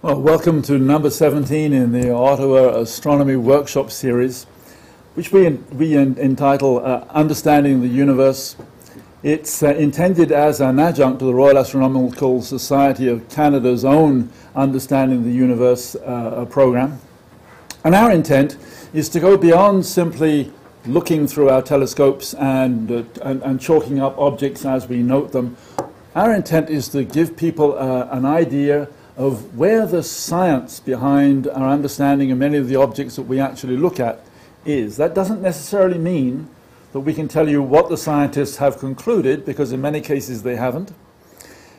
Well, welcome to number 17 in the Ottawa Astronomy Workshop series, which we entitle Understanding the Universe. It's intended as an adjunct to the Royal Astronomical Society of Canada's own Understanding the Universe program. And our intent is to go beyond simply looking through our telescopes and chalking up objects as we note them. Our intent is to give people an idea of where the science behind our understanding of many of the objects that we actually look at is. That doesn't necessarily mean that we can tell you what the scientists have concluded, because in many cases they haven't.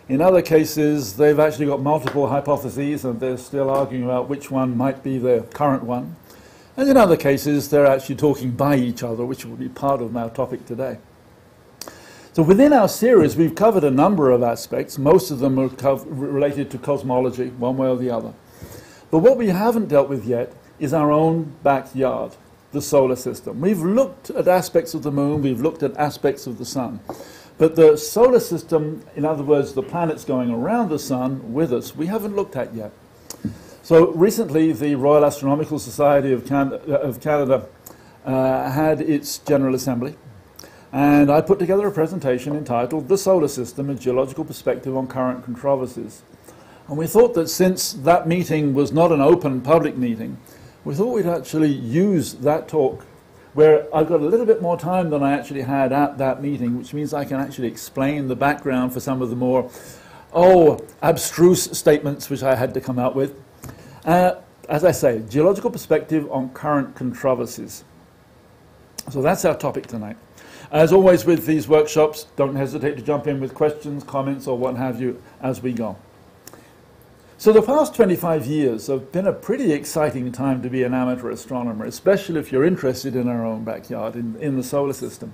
In other cases, they've actually got multiple hypotheses and they're still arguing about which one might be the current one. And in other cases, they're actually talking by each other, which will be part of our topic today. So within our series, we've covered a number of aspects. Most of them are related to cosmology, one way or the other. But what we haven't dealt with yet is our own backyard, the solar system. We've looked at aspects of the moon, we've looked at aspects of the sun. But the solar system, in other words, the planets going around the sun with us, we haven't looked at yet. So recently, the Royal Astronomical Society of Canada had its General Assembly. And I put together a presentation entitled The Solar System, a Geological Perspective on Current Controversies. And we thought that since that meeting was not an open public meeting, we thought we'd actually use that talk, where I've got a little bit more time than I actually had at that meeting, which means I can actually explain the background for some of the more, abstruse statements which I had to come out with. As I say, geological perspective on current controversies. So that's our topic tonight. As always with these workshops, don't hesitate to jump in with questions, comments, or what have you as we go. So the past 25 years have been a pretty exciting time to be an amateur astronomer, especially if you're interested in our own backyard, in the solar system.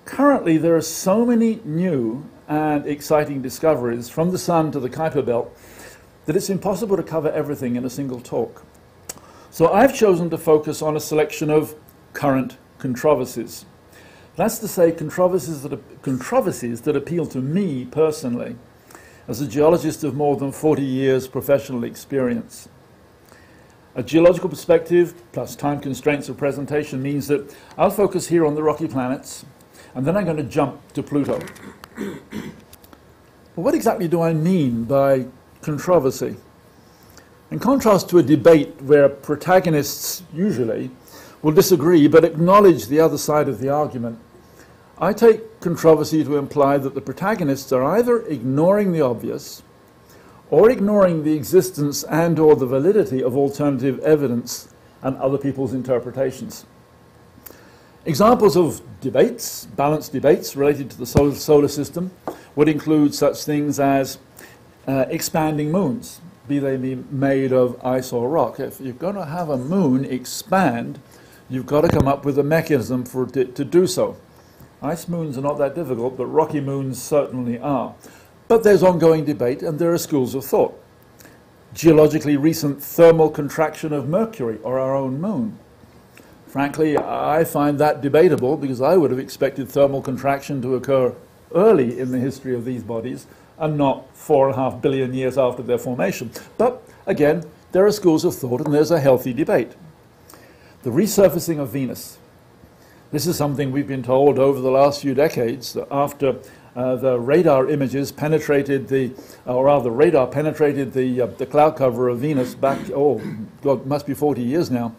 Currently, there are so many new and exciting discoveries from the Sun to the Kuiper Belt that it's impossible to cover everything in a single talk. So I've chosen to focus on a selection of current controversies. That's to say, controversies that appeal to me personally, as a geologist of more than 40 years professional experience. A geological perspective plus time constraints of presentation means that I'll focus here on the rocky planets, and then I'm going to jump to Pluto. But what exactly do I mean by controversy? In contrast to a debate where protagonists usually will disagree but acknowledge the other side of the argument, I take controversy to imply that the protagonists are either ignoring the obvious or ignoring the existence and/or the validity of alternative evidence and other people's interpretations. Examples of debates, balanced debates related to the solar system would include such things as expanding moons, be they made of ice or rock. If you're going to have a moon expand, you've got to come up with a mechanism for it to do so. Ice moons are not that difficult, but rocky moons certainly are. But there's ongoing debate, and there are schools of thought. Geologically recent thermal contraction of Mercury, or our own moon. Frankly, I find that debatable, because I would have expected thermal contraction to occur early in the history of these bodies, and not 4.5 billion years after their formation. But again, there are schools of thought, and there's a healthy debate. The resurfacing of Venus. This is something we've been told over the last few decades, that after the radar images penetrated radar penetrated the cloud cover of Venus back, God, must be 40 years now,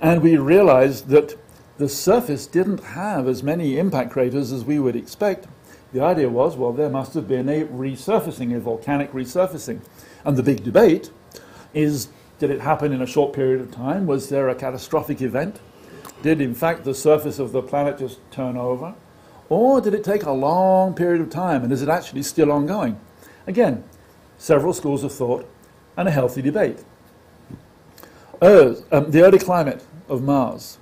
and we realized that the surface didn't have as many impact craters as we would expect. The idea was, well, there must have been a resurfacing, a volcanic resurfacing. And the big debate is, did it happen in a short period of time? Was there a catastrophic event? Did, in fact, the surface of the planet just turn over? Or did it take a long period of time, and is it actually still ongoing? Again, several schools of thought and a healthy debate. The early climate of Mars.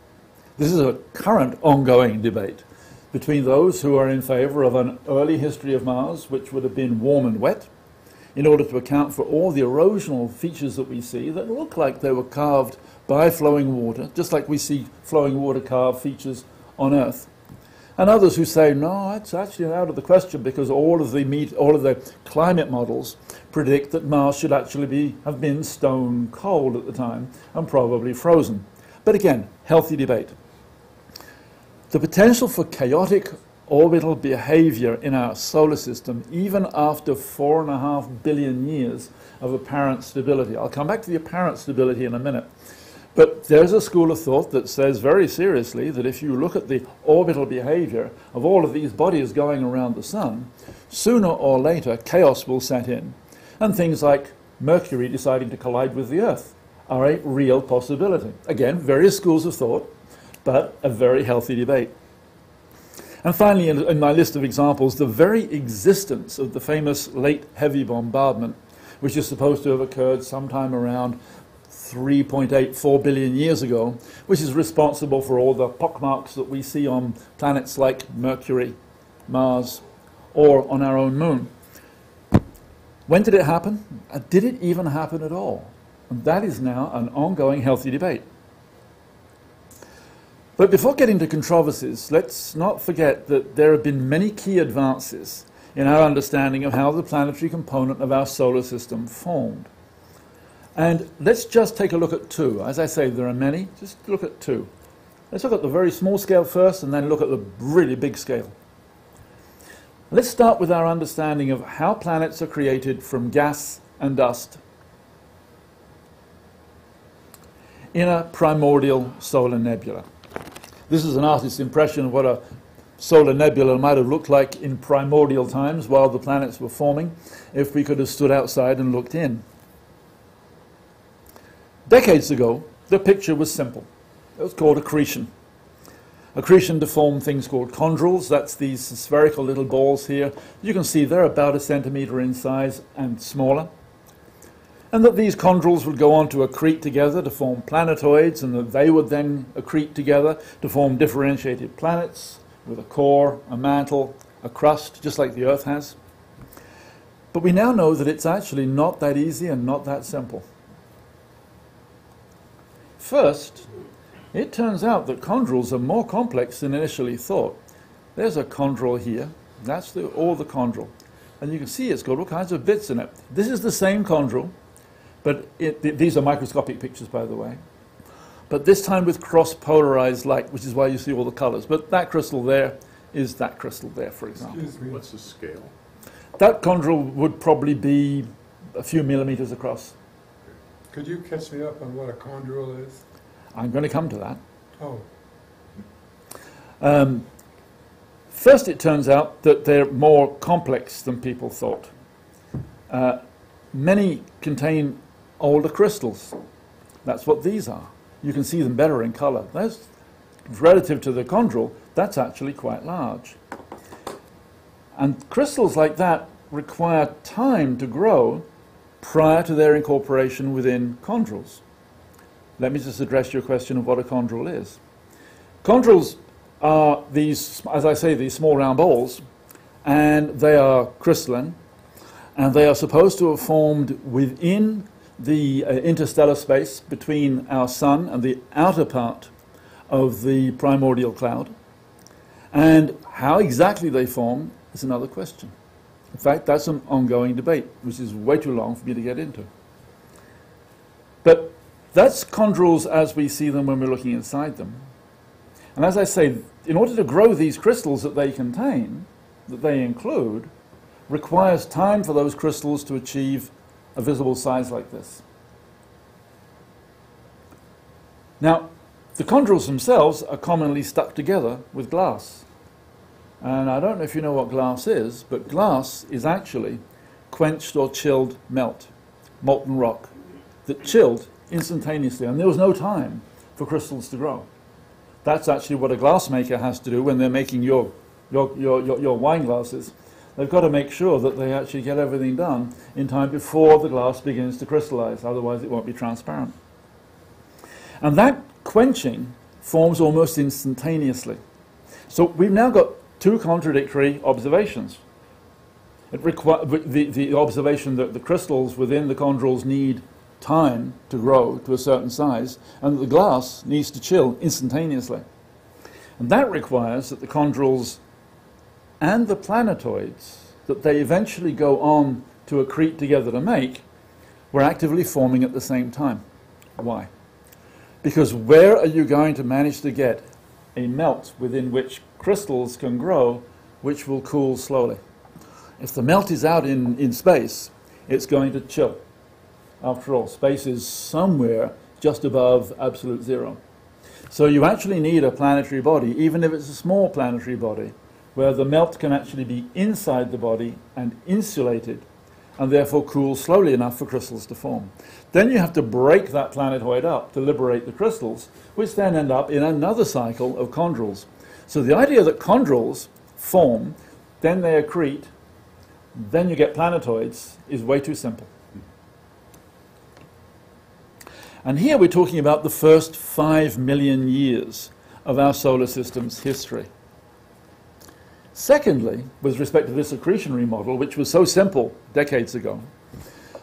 This is a current ongoing debate between those who are in favor of an early history of Mars, which would have been warm and wet, in order to account for all the erosional features that we see that look like they were carved by flowing water, just like we see flowing water carved features on Earth. And others who say, no, it's actually out of the question because all of the climate models predict that Mars should actually have been stone cold at the time and probably frozen. But again, healthy debate. The potential for chaotic orbital behavior in our solar system, even after 4.5 billion years of apparent stability. I'll come back to the apparent stability in a minute. But there's a school of thought that says very seriously that if you look at the orbital behavior of all of these bodies going around the sun, sooner or later chaos will set in. And things like Mercury deciding to collide with the Earth are a real possibility. Again, various schools of thought, but a very healthy debate. And finally, in my list of examples, the very existence of the famous late heavy bombardment, which is supposed to have occurred sometime around 3.84 billion years ago, which is responsible for all the pockmarks that we see on planets like Mercury, Mars, or on our own moon. When did it happen? Did it even happen at all? And that is now an ongoing healthy debate. But before getting to controversies, let's not forget that there have been many key advances in our understanding of how the planetary component of our solar system formed. And let's just take a look at two. As I say, there are many. Just look at two. Let's look at the very small scale first and then look at the really big scale. Let's start with our understanding of how planets are created from gas and dust in a primordial solar nebula. This is an artist's impression of what a solar nebula might have looked like in primordial times while the planets were forming, if we could have stood outside and looked in. Decades ago, the picture was simple. It was called accretion. Accretion to form things called chondrules. That's these spherical little balls here. You can see they're about 1 centimeter in size and smaller. And that these chondrules would go on to accrete together to form planetoids, and that they would then accrete together to form differentiated planets with a core, a mantle, a crust, just like the Earth has. But we now know that it's actually not that easy and not that simple. First, it turns out that chondrules are more complex than initially thought. There's a chondrule here. That's all the chondrule. And you can see it's got all kinds of bits in it. This is the same chondrule, but these are microscopic pictures, by the way. But this time with cross-polarized light, which is why you see all the colors. But that crystal there is that crystal there, for example. Excuse me. What's the scale? That chondrule would probably be a few millimeters across. Could you catch me up on what a chondrule is? I'm going to come to that. Oh. First, it turns out that they're more complex than people thought. Many contain older crystals. That's what these are. You can see them better in color. That's, relative to the chondrule, that's actually quite large. And crystals like that require time to grow prior to their incorporation within chondrules. Let me just address your question of what a chondrule is. Chondrules are these, as I say, these small round balls, and they are crystalline, and they are supposed to have formed within the interstellar space between our sun and the outer part of the primordial cloud. And how exactly they form is another question. In fact, that's an ongoing debate, which is way too long for me to get into. But that's chondrules as we see them when we're looking inside them. And as I say, in order to grow these crystals that they contain, that they include, requires time for those crystals to achieve a visible size like this. Now, the chondrules themselves are commonly stuck together with glass. And I don't know if you know what glass is, but glass is actually quenched or chilled molten rock, that chilled instantaneously, and there was no time for crystals to grow. That's actually what a glassmaker has to do when they're making your wine glasses. They've got to make sure that they actually get everything done in time before the glass begins to crystallize, otherwise it won't be transparent. And that quenching forms almost instantaneously. So we've now got two contradictory observations. The observation that the crystals within the chondrules need time to grow to a certain size, and that the glass needs to chill instantaneously. And that requires that the chondrules and the planetoids that they eventually go on to accrete together to make were actively forming at the same time. Why? Because where are you going to manage to get a melt within which crystals can grow, which will cool slowly? If the melt is out in space, it's going to chill. After all, space is somewhere just above absolute zero. So you actually need a planetary body, even if it's a small planetary body, where the melt can actually be inside the body and insulated, and therefore cool slowly enough for crystals to form. Then you have to break that planetoid up to liberate the crystals, which then end up in another cycle of chondrules. So the idea that chondrules form, then they accrete, then you get planetoids, is way too simple. And here we're talking about the first 5 million years of our solar system's history. Secondly, with respect to this accretionary model, which was so simple decades ago,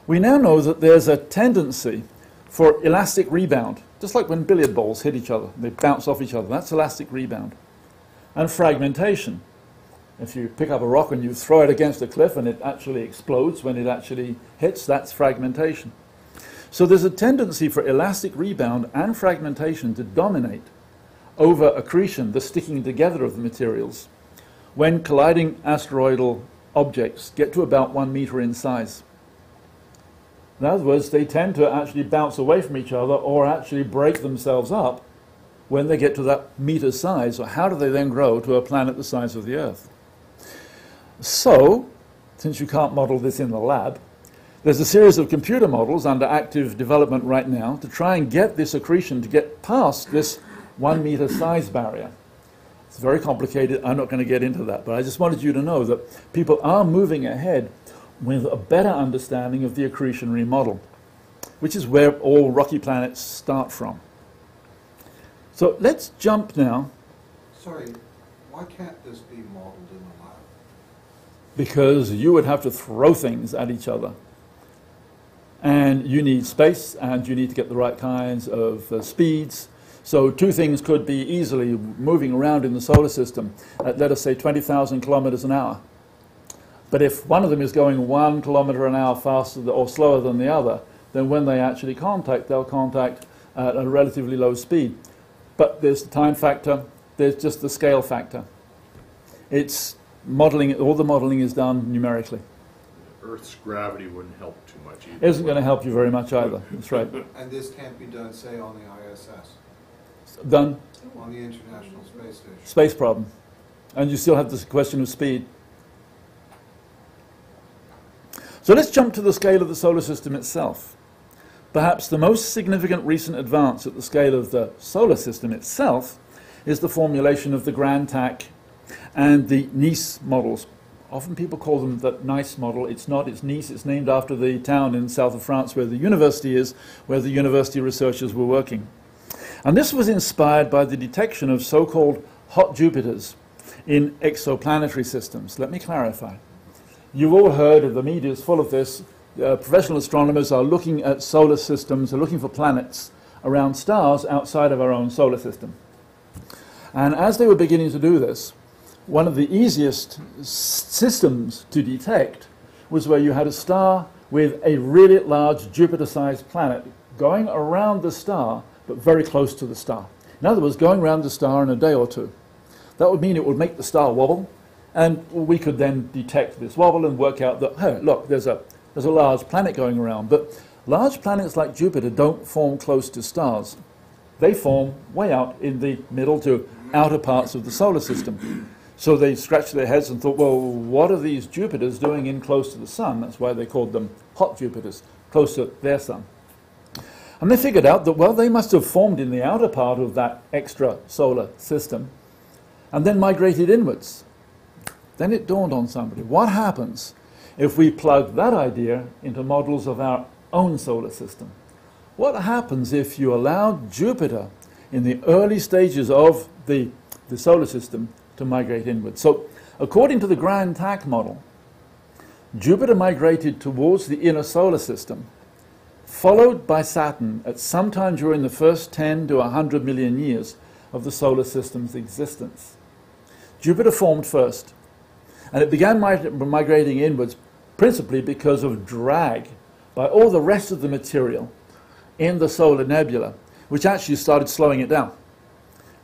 we now know that there's a tendency for elastic rebound, just like when billiard balls hit each other, they bounce off each other. That's elastic rebound. And fragmentation. If you pick up a rock and you throw it against a cliff and it actually explodes when it actually hits, that's fragmentation. So there's a tendency for elastic rebound and fragmentation to dominate over accretion, the sticking together of the materials, when colliding asteroidal objects get to about 1 meter in size. In other words, they tend to actually bounce away from each other or actually break themselves up when they get to that meter size. So how do they then grow to a planet the size of the Earth? So, since you can't model this in the lab, there's a series of computer models under active development right now to try and get this accretion to get past this 1 meter size barrier. It's very complicated. I'm not going to get into that, but I just wanted you to know that people are moving ahead with a better understanding of the accretionary model, which is where all rocky planets start from. So let's jump now. Sorry, why can't this be modeled in the lab? Because you would have to throw things at each other. And you need space, and you need to get the right kinds of speeds. So two things could be easily moving around in the solar system at, let us say, 20,000 kilometers an hour. But if one of them is going 1 kilometer an hour faster or slower than the other, then when they actually contact, they'll contact at a relatively low speed. But there's the time factor, there's just the scale factor. It's modeling, all the modeling is done numerically. Earth's gravity wouldn't help too much either. It isn't going to help you very much either, that's right. And this can't be done, say, on the ISS? Done. On the International Space Station? Space problem. And you still have this question of speed. So let's jump to the scale of the solar system itself. Perhaps the most significant recent advance at the scale of the solar system itself is the formulation of the Grand TAC and the Nice models. Often people call them the NICE model. It's not, it's Nice. It's named after the town in the south of France where the university is, where the university researchers were working. And this was inspired by the detection of so-called hot Jupiters in exoplanetary systems. Let me clarify. You've all heard, of the media is full of this, professional astronomers are looking at solar systems, are looking for planets around stars outside of our own solar system. And as they were beginning to do this, one of the easiest systems to detect was where you had a star with a really large Jupiter-sized planet going around the star, but very close to the star. In other words, going around the star in a day or two. That would mean it would make the star wobble, and we could then detect this wobble and work out that, hey, look, there's a large planet going around. But large planets like Jupiter don't form close to stars. They form way out in the middle to outer parts of the solar system. So they scratched their heads and thought, well, what are these Jupiters doing in close to the sun? That's why they called them hot Jupiters, close to their sun. And they figured out that, well, they must have formed in the outer part of that extra solar system and then migrated inwards. Then it dawned on somebody, what happens if we plug that idea into models of our own solar system? What happens if you allow Jupiter in the early stages of the solar system to migrate inward? So according to the Grand TAC model, Jupiter migrated towards the inner solar system, followed by Saturn at some time during the first 10 to 100 million years, of the solar system's existence. Jupiter formed first, and it began migrating inwards principally because of drag by all the rest of the material in the solar nebula, which actually started slowing it down.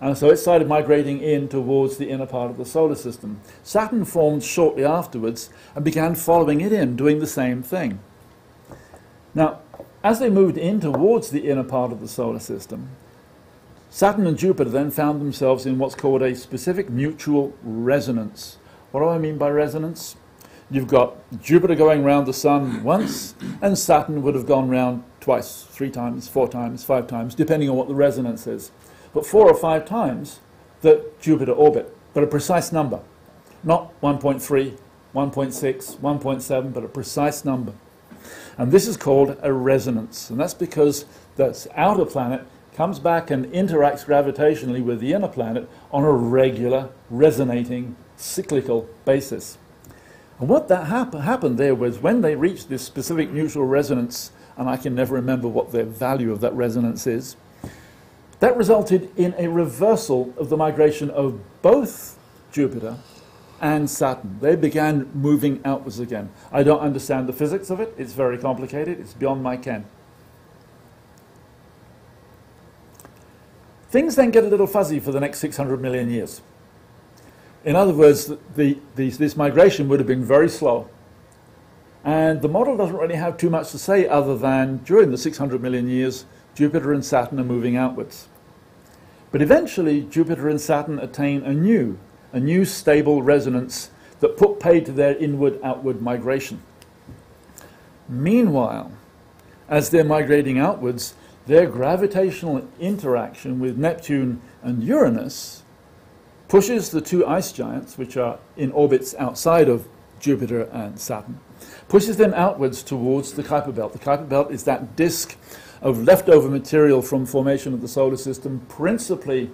And so it started migrating in towards the inner part of the solar system. Saturn formed shortly afterwards and began following it in, doing the same thing. Now, as they moved in towards the inner part of the solar system, Saturn and Jupiter then found themselves in what's called a specific mutual resonance. What do I mean by resonance? You've got Jupiter going around the Sun once, and Saturn would have gone round twice, 3 times, 4 times, 5 times, depending on what the resonance is. But 4 or 5 times that Jupiter orbit, but a precise number. Not 1.3, 1.6, 1.7, but a precise number. And this is called a resonance. And that's because the outer planet comes back and interacts gravitationally with the inner planet on a regular, resonating, cyclical basis. And what that happened there was when they reached this specific mutual resonance, and I can never remember what the value of that resonance is, that resulted in a reversal of the migration of both Jupiter and Saturn. They began moving outwards again. I don't understand the physics of it. It's very complicated. It's beyond my ken. Things then get a little fuzzy for the next 600 million years. In other words, this migration would have been very slow. And the model doesn't really have too much to say other than during the 600 million years, Jupiter and Saturn are moving outwards. But eventually, Jupiter and Saturn attain a new stable resonance that put paid to their inward-outward migration. Meanwhile, as they're migrating outwards, their gravitational interaction with Neptune and Uranus pushes the 2 ice giants, which are in orbits outside of Jupiter and Saturn, pushes them outwards towards the Kuiper Belt. The Kuiper Belt is that disk of leftover material from formation of the solar system, principally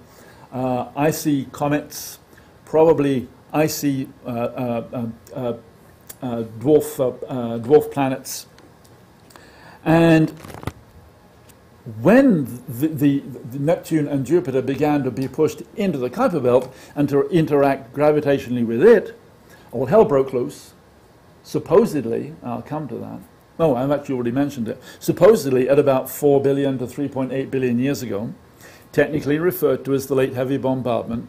icy comets, probably icy dwarf planets. And when the Neptune and Jupiter began to be pushed into the Kuiper Belt and to interact gravitationally with it, all hell broke loose. Supposedly, I'll come to that. No, I've actually already mentioned it. Supposedly, at about 4 billion to 3.8 billion years ago, technically referred to as the late heavy bombardment,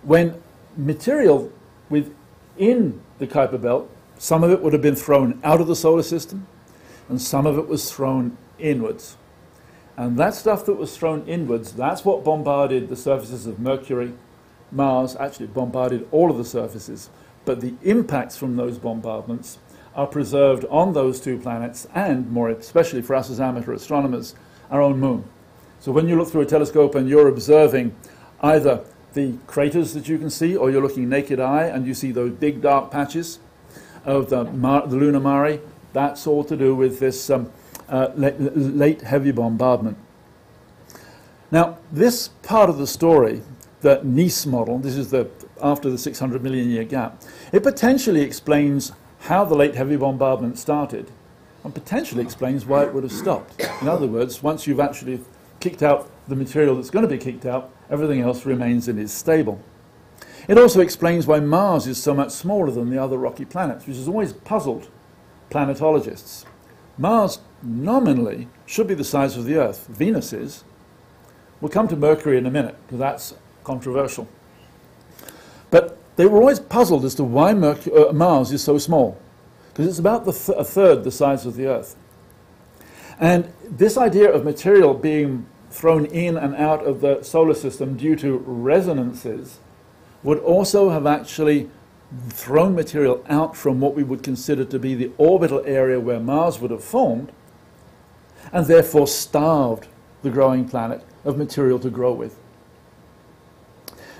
when material within the Kuiper Belt, some of it would have been thrown out of the solar system, and some of it was thrown inwards. And that stuff that was thrown inwards, that's what bombarded the surfaces of Mercury, Mars, actually bombarded all of the surfaces. But the impacts from those bombardments are preserved on those 2 planets, and more especially for us as amateur astronomers, our own moon. So when you look through a telescope and you're observing either the craters that you can see, or you're looking naked eye and you see those big dark patches of the lunar mare, that's all to do with this late heavy bombardment. Now, this part of the story, the Nice model, this is after the 600 million year gap, it potentially explains how the late heavy bombardment started, and potentially explains why it would have stopped. In other words, once you've actually kicked out the material that's going to be kicked out, everything else remains and is stable. It also explains why Mars is so much smaller than the other rocky planets, which has always puzzled planetologists. Mars nominally should be the size of the Earth. Venus is. We'll come to Mercury in a minute, because that's controversial. But they were always puzzled as to why Mars is so small, because it's about a third the size of the Earth. And this idea of material being thrown in and out of the solar system due to resonances would also have actually thrown material out from what we would consider to be the orbital area where Mars would have formed, and therefore starved the growing planet of material to grow with.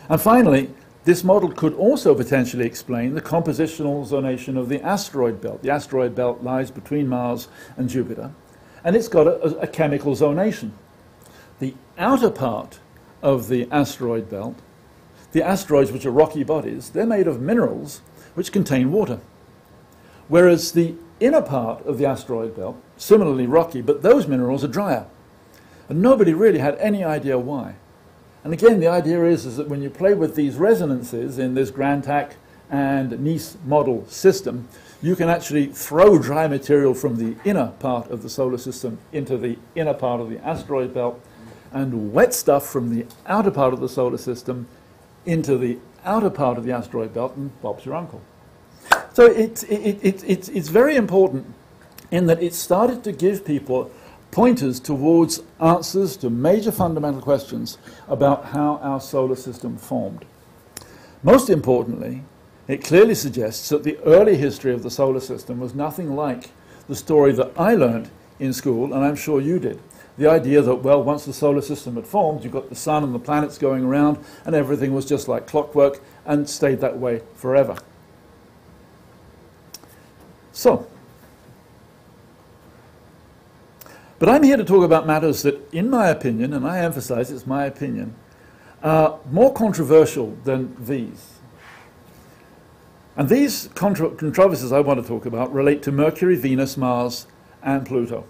And finally, this model could also potentially explain the compositional zonation of the asteroid belt. The asteroid belt lies between Mars and Jupiter, and it's got a chemical zonation. The outer part of the asteroid belt, the asteroids, which are rocky bodies, they're made of minerals which contain water. Whereas the inner part of the asteroid belt, similarly rocky, but those minerals are drier. And nobody really had any idea why. And again, the idea is that when you play with these resonances in this Grand-Tack and Nice model system, you can actually throw dry material from the inner part of the solar system into the inner part of the asteroid belt, and wet stuff from the outer part of the solar system into the outer part of the asteroid belt, and Bob's your uncle. So it's very important in that it started to give people pointers towards answers to major fundamental questions about how our solar system formed. Most importantly, it clearly suggests that the early history of the solar system was nothing like the story that I learned in school, and I'm sure you did. The idea that, well, once the solar system had formed, you've got the sun and the planets going around, and everything was just like clockwork and stayed that way forever. So, but I'm here to talk about matters that, in my opinion, and I emphasize it's my opinion, are more controversial than these. And these controversies I want to talk about relate to Mercury, Venus, Mars, and Pluto.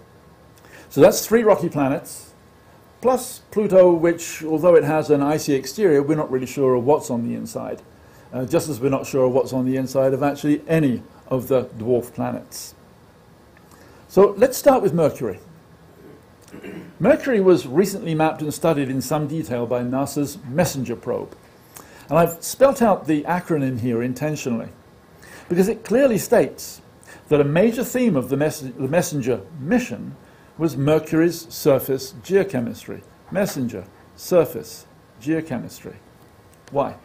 So that's 3 rocky planets, plus Pluto, which, although it has an icy exterior, we're not really sure of what's on the inside, just as we're not sure of what's on the inside of actually any of the dwarf planets. So let's start with Mercury. Mercury was recently mapped and studied in some detail by NASA's MESSENGER probe. And I've spelt out the acronym here intentionally, because it clearly states that a major theme of the MESSENGER mission was Mercury's surface geochemistry. MESSENGER, surface geochemistry. Why?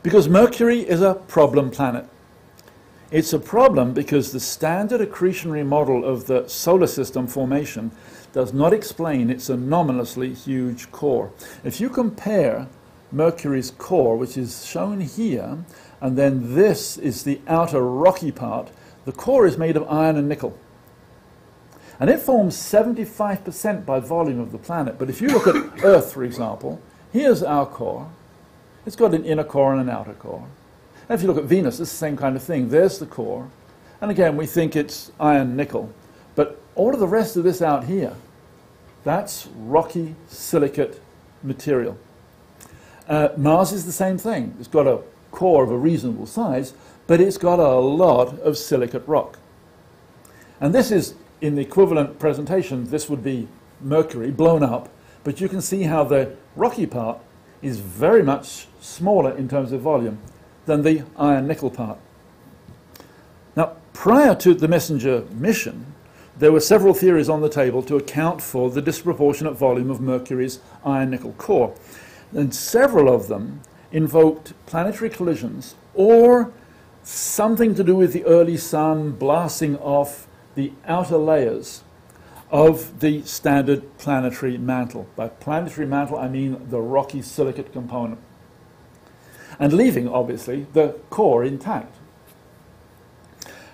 Because Mercury is a problem planet. It's a problem because the standard accretionary model of the solar system formation does not explain its anomalously huge core. If you compare Mercury's core, which is shown here, and then this is the outer rocky part, the core is made of iron and nickel. And it forms 75% by volume of the planet. But if you look at Earth, for example, here's our core. It's got an inner core and an outer core. And if you look at Venus, it's the same kind of thing. There's the core. And again, we think it's iron nickel. But all of the rest of this out here, that's rocky silicate material. Mars is the same thing. It's got a core of a reasonable size, but it's got a lot of silicate rock. And this is, in the equivalent presentation, this would be Mercury blown up, but you can see how the rocky part is very much smaller in terms of volume than the iron-nickel part. Now, prior to the MESSENGER mission, there were several theories on the table to account for the disproportionate volume of Mercury's iron-nickel core. And several of them invoked planetary collisions or something to do with the early sun blasting off the outer layers of the standard planetary mantle. By planetary mantle, I mean the rocky silicate component. And leaving, obviously, the core intact.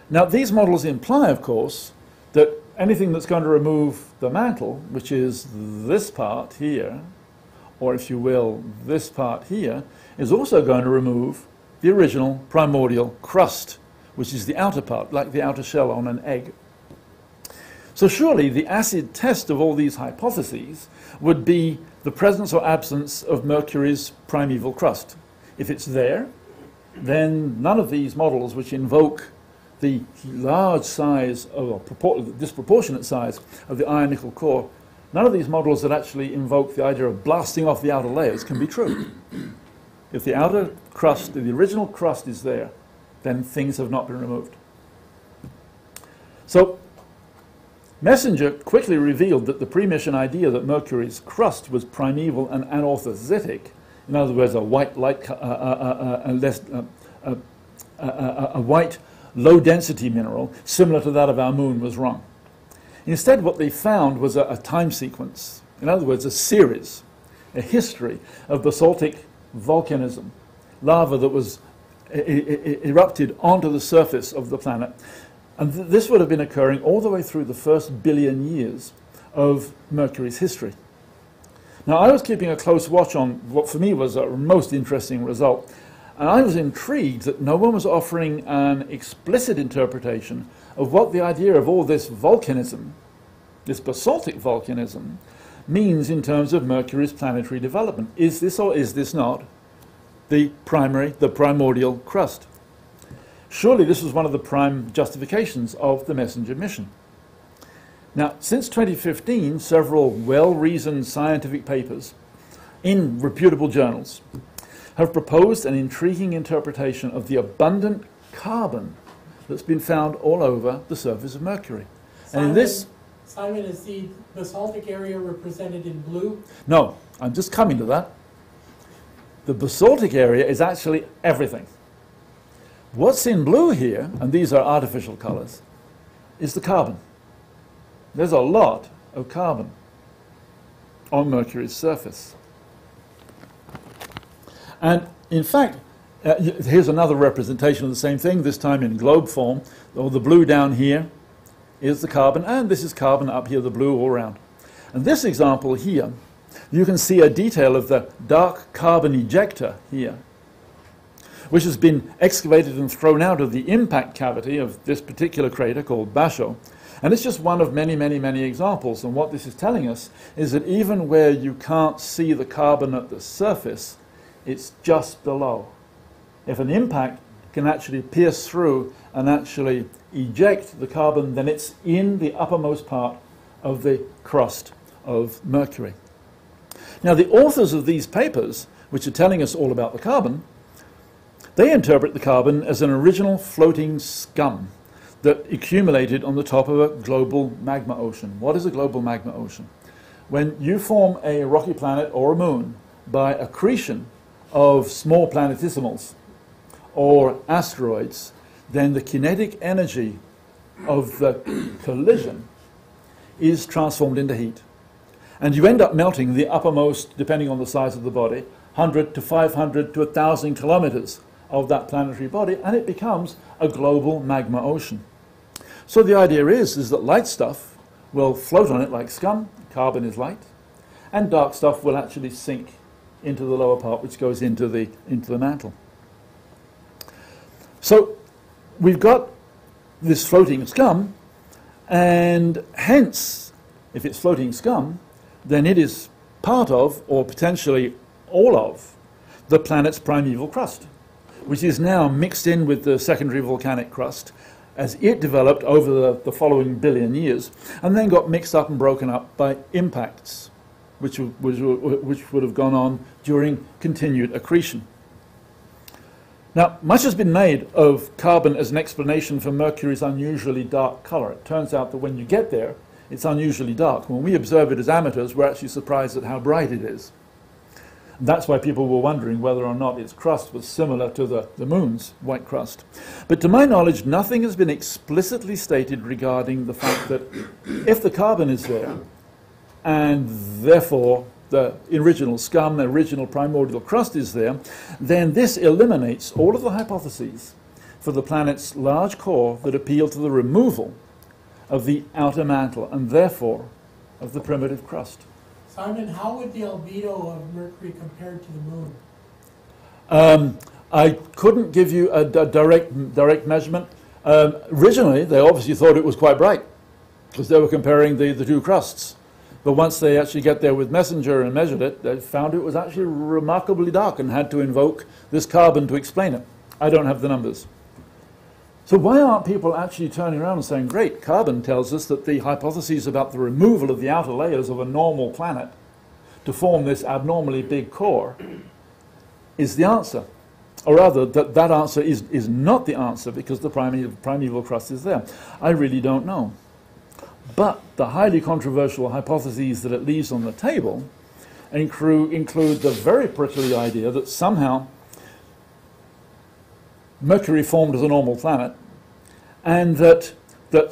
Now, these models imply, of course, that anything that's going to remove the mantle, which is this part here, or if you will, this part here, is also going to remove the original primordial crust, which is the outer part, like the outer shell on an egg. So surely the acid test of all these hypotheses would be the presence or absence of Mercury's primeval crust. If it's there, then none of these models which invoke the large size, or disproportionate size of the iron-nickel core, none of these models that actually invoke the idea of blasting off the outer layers can be true. If the outer crust, the original crust is there, then things have not been removed. So, MESSENGER quickly revealed that the pre-mission idea that Mercury's crust was primeval and anorthositic, in other words, a white, a white low-density mineral, similar to that of our moon, was wrong. Instead, what they found was a time sequence, in other words, a series, a history of basaltic volcanism, lava that was erupted onto the surface of the planet. And this would have been occurring all the way through the first billion years of Mercury's history. Now, I was keeping a close watch on what for me was a most interesting result, and I was intrigued that no one was offering an explicit interpretation of what the idea of all this volcanism, this basaltic volcanism, means in terms of Mercury's planetary development. Is this or is this not the primordial crust? Surely this was one of the prime justifications of the Messenger mission. Now, since 2015, several well-reasoned scientific papers in reputable journals have proposed an intriguing interpretation of the abundant carbon that's been found all over the surface of Mercury. And in this... Simon, is the basaltic area represented in blue? No, I'm just coming to that. The basaltic area is actually everything. What's in blue here, and these are artificial colors, is the carbon. There's a lot of carbon on Mercury's surface. And in fact, here's another representation of the same thing, this time in globe form. The blue down here is the carbon, and this is carbon up here, the blue all around. And this example here, you can see a detail of the dark carbon ejector here, which has been excavated and thrown out of the impact cavity of this particular crater called Basho. And it's just one of many, many, many examples. And what this is telling us is that even where you can't see the carbon at the surface, it's just below. If an impact can actually pierce through and actually eject the carbon, then it's in the uppermost part of the crust of Mercury. Now, the authors of these papers, which are telling us all about the carbon, they interpret the carbon as an original floating scum that accumulated on the top of a global magma ocean. What is a global magma ocean? When you form a rocky planet or a moon by accretion of small planetesimals or asteroids, then the kinetic energy of the collision is transformed into heat. And you end up melting the uppermost, depending on the size of the body, 100 to 500 to 1,000 kilometers of that planetary body, and it becomes a global magma ocean. So the idea is that light stuff will float on it like scum, carbon is light, and dark stuff will actually sink into the lower part, which goes into the mantle. So we've got this floating scum, and hence, if it's floating scum, then it is part of, or potentially all of, the planet's primeval crust, which is now mixed in with the secondary volcanic crust as it developed over the following billion years, and then got mixed up and broken up by impacts, which would have gone on during continued accretion. Now, much has been made of carbon as an explanation for Mercury's unusually dark color. It turns out that when you get there, it's unusually dark. When we observe it as amateurs, we're actually surprised at how bright it is. That's why people were wondering whether or not its crust was similar to the moon's white crust. But to my knowledge, nothing has been explicitly stated regarding the fact that if the carbon is there, and therefore the original scum, the original primordial crust is there, then this eliminates all of the hypotheses for the planet's large core that appeal to the removal of the outer mantle, and therefore of the primitive crust. Simon, how would the albedo of Mercury compare to the moon? I couldn't give you a direct measurement. Originally, they obviously thought it was quite bright, because they were comparing the two crusts. But once they actually get there with Messenger and measured it, they found it was actually remarkably dark and had to invoke this carbon to explain it. I don't have the numbers. So why aren't people actually turning around and saying, great, carbon tells us that the hypotheses about the removal of the outer layers of a normal planet to form this abnormally big core is the answer? Or rather, that answer is not the answer because the primeval crust is there. I really don't know. But the highly controversial hypotheses that it leaves on the table include the very prickly idea that somehow Mercury formed as a normal planet, and that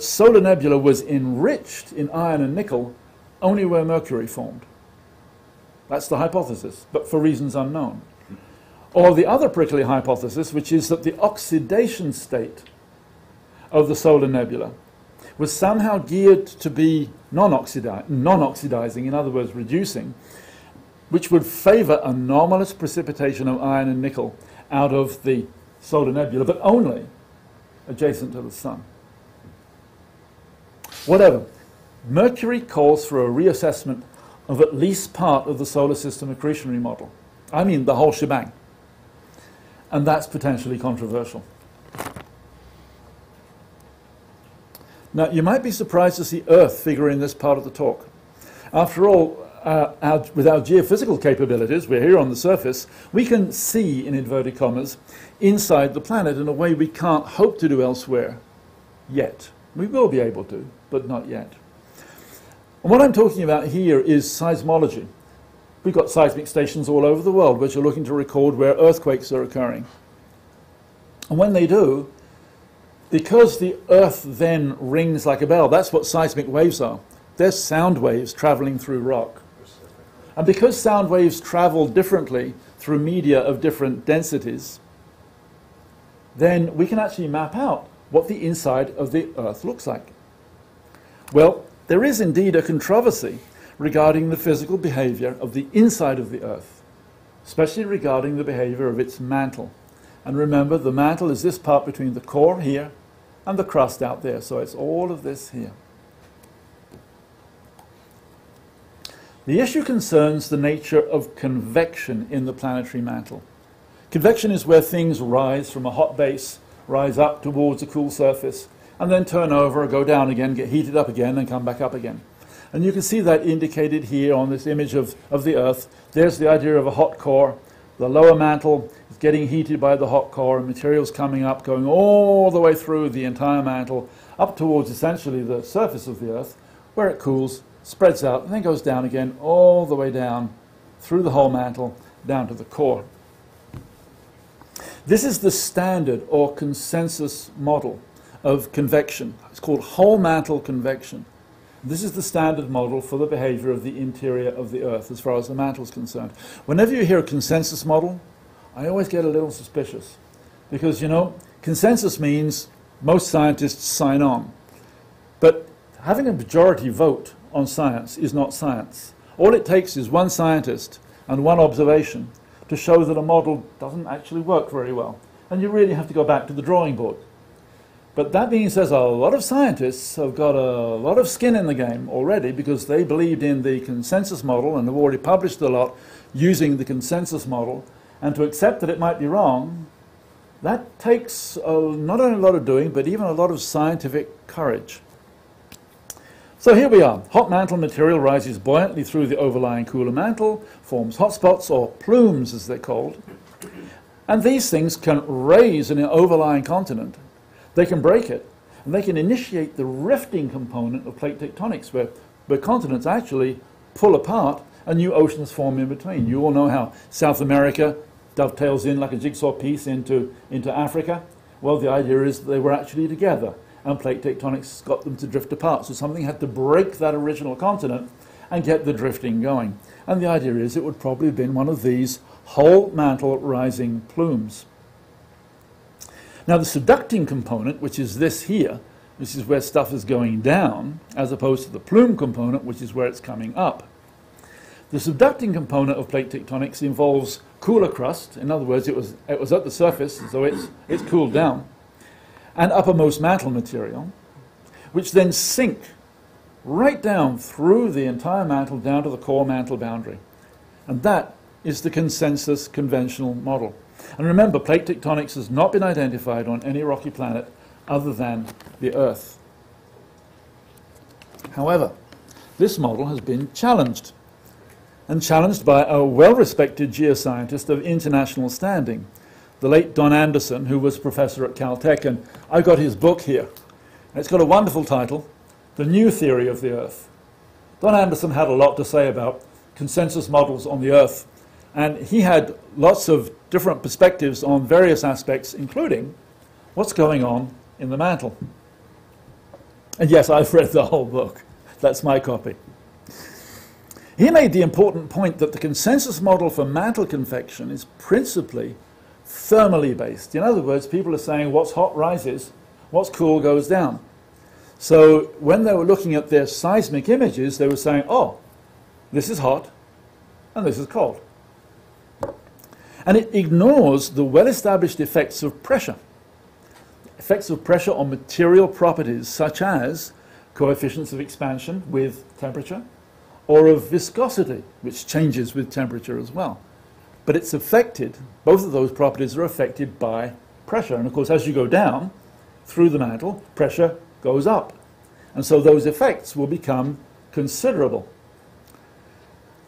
solar nebula was enriched in iron and nickel only where Mercury formed. That's the hypothesis, but for reasons unknown. Or the other prickly hypothesis, which is that the oxidation state of the solar nebula was somehow geared to be non-oxidizing, in other words, reducing, which would favor anomalous precipitation of iron and nickel out of the solar nebula, but only adjacent to the sun. Whatever. Mercury calls for a reassessment of at least part of the solar system accretionary model. I mean the whole shebang. And that's potentially controversial. Now, you might be surprised to see Earth figure in this part of the talk. After all, with our geophysical capabilities, we're here on the surface, we can see, in inverted commas, inside the planet in a way we can't hope to do elsewhere yet. We will be able to, but not yet. And what I'm talking about here is seismology. We've got seismic stations all over the world which are looking to record where earthquakes are occurring. And when they do, because the Earth then rings like a bell, that's what seismic waves are. They're sound waves traveling through rock. And because sound waves travel differently through media of different densities, then we can actually map out what the inside of the Earth looks like. Well, there is indeed a controversy regarding the physical behavior of the inside of the Earth, especially regarding the behavior of its mantle. And remember, the mantle is this part between the core here and the crust out there, so it's all of this here. The issue concerns the nature of convection in the planetary mantle. Convection is where things rise from a hot base, rise up towards a cool surface, and then turn over, go down again, get heated up again, and come back up again. And you can see that indicated here on this image of the Earth. There's the idea of a hot core. The lower mantle is getting heated by the hot core, and materials coming up, going all the way through the entire mantle, up towards essentially the surface of the Earth, where it cools, spreads out, and then goes down again, all the way down, through the whole mantle, down to the core. This is the standard or consensus model of convection. It's called whole mantle convection. This is the standard model for the behavior of the interior of the Earth as far as the mantle is concerned. Whenever you hear a consensus model, I always get a little suspicious. Because, you know, consensus means most scientists sign on. But having a majority vote on science is not science. All it takes is one scientist and one observation to show that a model doesn't actually work very well. And you really have to go back to the drawing board. But that means there's a lot of scientists who have got a lot of skin in the game already because they believed in the consensus model and have already published a lot using the consensus model. And to accept that it might be wrong, that takes not only a lot of doing, but even a lot of scientific courage. So here we are. Hot mantle material rises buoyantly through the overlying cooler mantle, forms hotspots, or plumes as they're called. And these things can raise an overlying continent. They can break it, and they can initiate the rifting component of plate tectonics, where continents actually pull apart and new oceans form in between. You all know how South America dovetails in like a jigsaw piece into Africa. Well, the idea is that they were actually together, and plate tectonics got them to drift apart. So something had to break that original continent and get the drifting going. And the idea is it would probably have been one of these whole mantle rising plumes. Now the subducting component, which is this here, this is where stuff is going down, as opposed to the plume component, which is where it's coming up. The subducting component of plate tectonics involves cooler crust. In other words, it was at the surface, so it's cooled down, and uppermost mantle material, which then sink right down through the entire mantle down to the core mantle boundary. And that is the consensus conventional model. And remember, plate tectonics has not been identified on any rocky planet other than the Earth. However, this model has been challenged, and challenged by a well-respected geoscientist of international standing, the late Don Anderson, who was professor at Caltech, and I got his book here. And it's got a wonderful title, The New Theory of the Earth. Don Anderson had a lot to say about consensus models on the Earth, and he had lots of different perspectives on various aspects, including what's going on in the mantle. And yes, I've read the whole book. That's my copy. He made the important point that the consensus model for mantle convection is principally thermally based. In other words, people are saying what's hot rises, what's cool goes down. So when they were looking at their seismic images, they were saying, oh, this is hot and this is cold. And it ignores the well-established effects of pressure. Effects of pressure on material properties such as coefficients of expansion with temperature, or of viscosity, which changes with temperature as well. But it's affected, both of those properties are affected by pressure. And of course, as you go down through the mantle, pressure goes up. And so those effects will become considerable.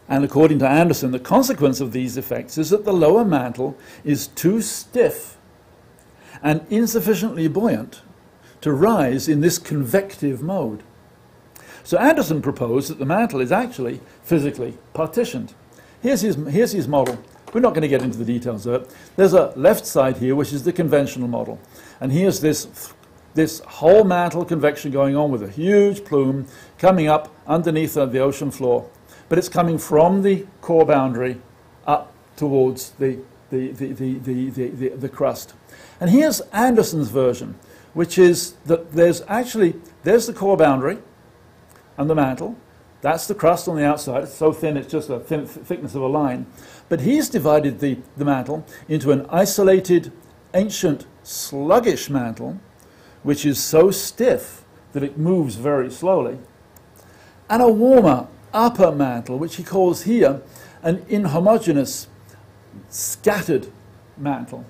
And according to Anderson, the consequence of these effects is that the lower mantle is too stiff and insufficiently buoyant to rise in this convective mode. So Anderson proposed that the mantle is actually physically partitioned. Here's his model. We're not going to get into the details of it. There's a left side here, which is the conventional model. And here's this whole mantle convection going on with a huge plume coming up underneath the ocean floor. But it's coming from the core boundary up towards the crust. And here's Anderson's version, which is that there's the core boundary and the mantle. That's the crust on the outside. It's so thin, it's just a thin thickness of a line. But he's divided the mantle into an isolated, ancient, sluggish mantle, which is so stiff that it moves very slowly, and a warmer upper mantle, which he calls here an inhomogeneous, scattered mantle.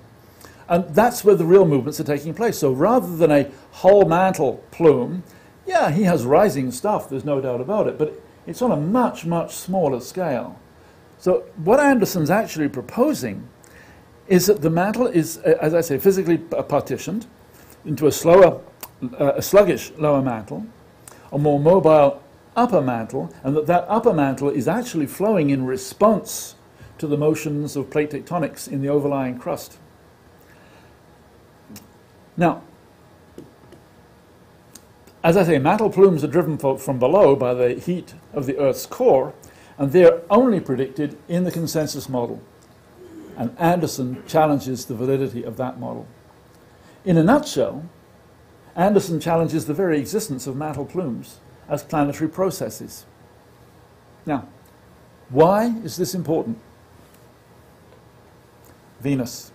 And that's where the real movements are taking place. So rather than a whole mantle plume, yeah, he has rising stuff, there's no doubt about it, but it's on a much, much smaller scale. So what Anderson's actually proposing is that the mantle is, as I say, physically partitioned into a sluggish lower mantle, a more mobile upper mantle, and that upper mantle is actually flowing in response to the motions of plate tectonics in the overlying crust. Now, as I say, mantle plumes are driven from below by the heat of the Earth's core, and they're only predicted in the consensus model. And Anderson challenges the validity of that model. In a nutshell, Anderson challenges the very existence of mantle plumes as planetary processes. Now, why is this important? Venus.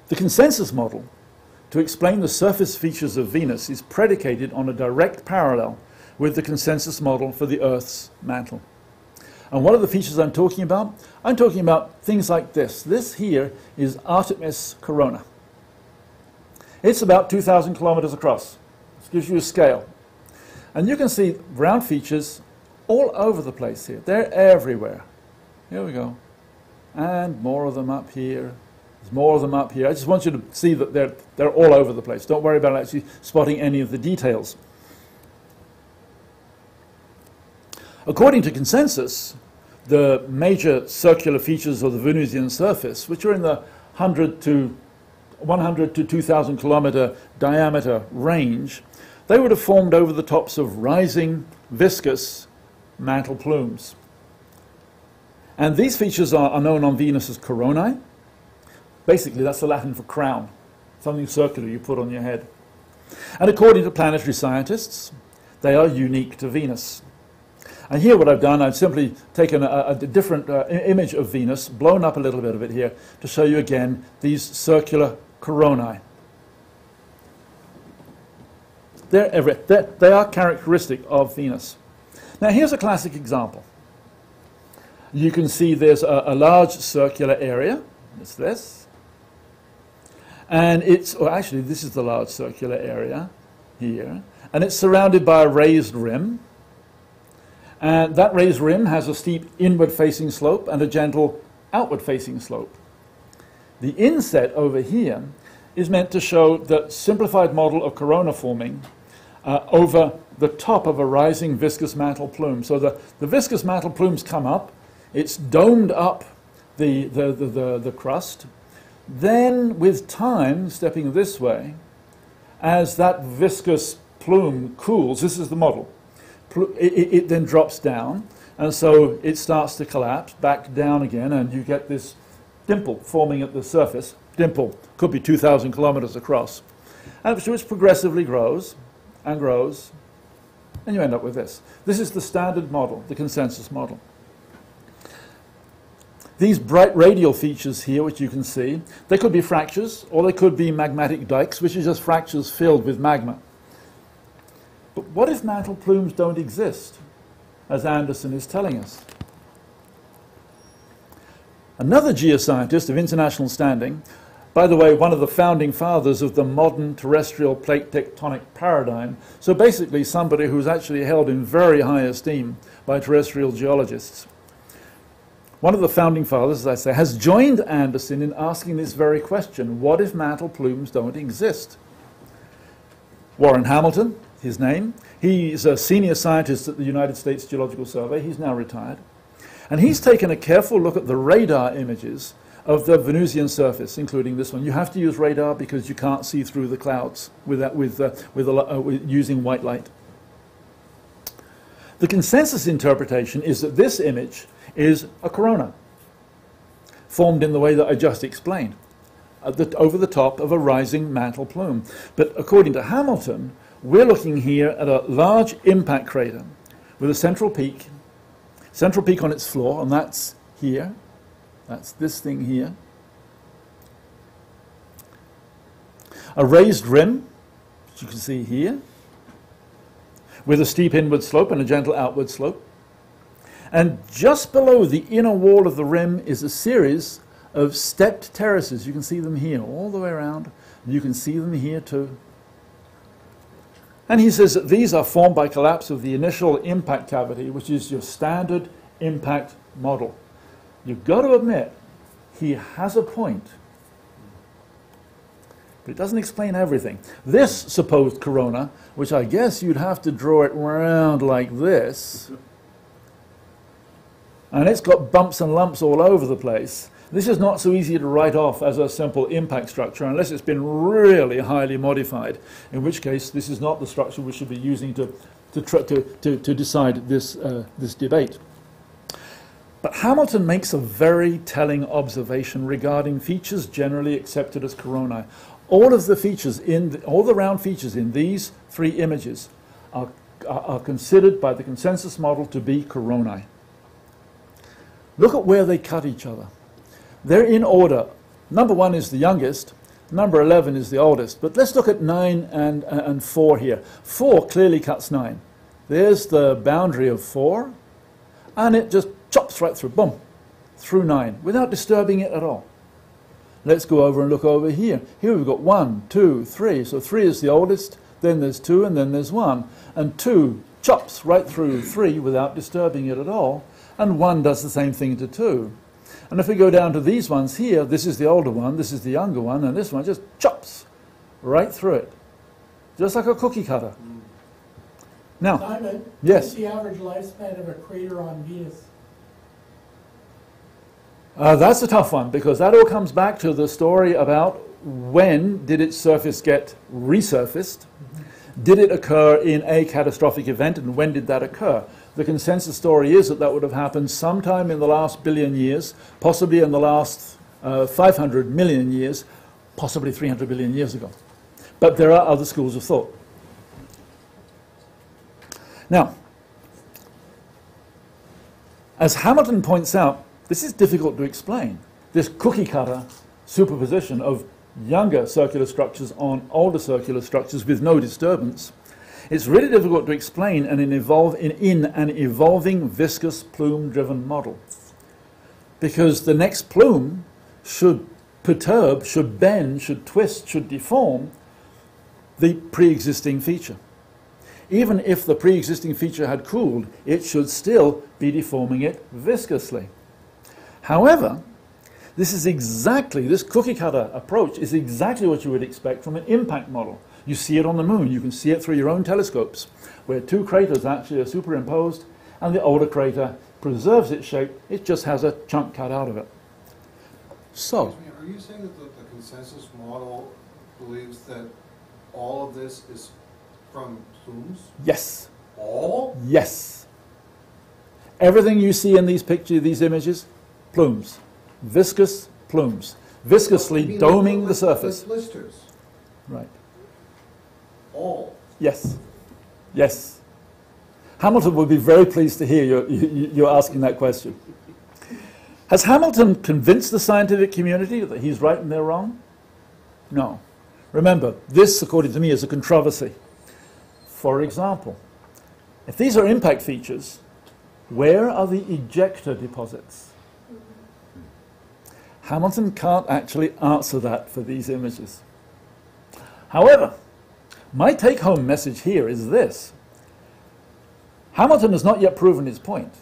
The consensus model to explain the surface features of Venus is predicated on a direct parallel with the consensus model for the Earth's mantle. And what are the features I'm talking about? I'm talking about things like this. This here is Artemis corona. It's about 2,000 kilometers across. This gives you a scale. And you can see round features all over the place here. They're everywhere. Here we go. And more of them up here. There's more of them up here. I just want you to see that they're all over the place. Don't worry about actually spotting any of the details. According to consensus, the major circular features of the Venusian surface, which are in the 100 to 2,000 kilometer diameter range, they would have formed over the tops of rising, viscous mantle plumes. And these features are known on Venus as coronae. Basically, that's the Latin for crown, something circular you put on your head. And according to planetary scientists, they are unique to Venus. And here what I've done, I've simply taken a different image of Venus, blown up a little bit of it here, to show you again these circular coronae. They are characteristic of Venus. Now here's a classic example. You can see there's a large circular area. It's this. And actually this is the large circular area here. And it's surrounded by a raised rim. And that raised rim has a steep inward-facing slope and a gentle outward-facing slope. The inset over here is meant to show the simplified model of corona forming over the top of a rising viscous mantle plume. So the viscous mantle plumes come up, it's domed up the crust. Then, with time, stepping this way, as that viscous plume cools, this is the model, it then drops down, and so it starts to collapse back down again, and you get this dimple forming at the surface. Dimple could be 2,000 kilometers across, and which progressively grows and grows, and you end up with this. This is the standard model, the consensus model. These bright radial features here, which you can see, they could be fractures, or they could be magmatic dikes, which are just fractures filled with magma. But what if mantle plumes don't exist, as Anderson is telling us? Another geoscientist of international standing, by the way, one of the founding fathers of the modern terrestrial plate tectonic paradigm, so basically somebody who's actually held in very high esteem by terrestrial geologists. One of the founding fathers, as I say, has joined Anderson in asking this very question: what if mantle plumes don't exist? Warren Hamilton, his name, he's a senior scientist at the United States Geological Survey. He's now retired. And he's taken a careful look at the radar images of the Venusian surface, including this one. You have to use radar because you can't see through the clouds with using white light. The consensus interpretation is that this image is a corona, formed in the way that I just explained, over the top of a rising mantle plume. But according to Hamilton, we're looking here at a large impact crater with a central peak on its floor, and that's here. That's this thing here. A raised rim, which you can see here, with a steep inward slope and a gentle outward slope. And just below the inner wall of the rim is a series of stepped terraces. You can see them here all the way around. You can see them here too. And he says that these are formed by collapse of the initial impact cavity, which is your standard impact model. You've got to admit, he has a point. But it doesn't explain everything. This supposed corona, which I guess you'd have to draw it round like this, and it's got bumps and lumps all over the place. This is not so easy to write off as a simple impact structure unless it's been really highly modified, in which case this is not the structure we should be using to decide this debate. But Hamilton makes a very telling observation regarding features generally accepted as coronae. All of the features, all the round features in these three images are considered by the consensus model to be coronae. Look at where they cut each other. They're in order. Number 1 is the youngest, number 11 is the oldest. But let's look at 9 and 4 here. 4 clearly cuts 9. There's the boundary of 4, and it just chops right through, boom, through 9, without disturbing it at all. Let's go over and look over here. Here we've got 1, 2, 3. So 3 is the oldest, then there's 2, and then there's 1. And 2 chops right through 3 without disturbing it at all. And 1 does the same thing to 2. And if we go down to these ones here, this is the older one, this is the younger one, and this one just chops right through it. Just like a cookie cutter. Now, Simon, yes. what's the average lifespan of a crater on Venus? That's a tough one, because that all comes back to the story about when did its surface get resurfaced? Did it occur in a catastrophic event, and when did that occur? The consensus story is that that would have happened sometime in the last billion years, possibly in the last 500 million years, possibly 300 billion years ago. But there are other schools of thought. Now, as Hamilton points out, this is difficult to explain. This cookie cutter superposition of younger circular structures on older circular structures with no disturbance. It's really difficult to explain in an evolving viscous plume-driven model, because the next plume should perturb, should bend, should twist, should deform the pre-existing feature. Even if the pre-existing feature had cooled, it should still be deforming it viscously. However, this cookie-cutter approach is exactly what you would expect from an impact model. You see it on the moon. You can see it through your own telescopes, where 2 craters actually are superimposed, and the older crater preserves its shape. It just has a chunk cut out of it. So, Excuse me, are you saying that the consensus model believes that all of this is from plumes? yes, All? yes. Everything you see in these pictures, these images, plumes, viscous plumes, viscously You mean doming like- the surface. like blisters? Right. All? Yes. Yes. Hamilton would be very pleased to hear you're asking that question. Has Hamilton convinced the scientific community that he's right and they're wrong? No. Remember, this, according to me, is a controversy. For example, if these are impact features, where are the ejecta deposits? Hamilton can't actually answer that for these images. However, my take-home message here is this. Hamilton has not yet proven his point,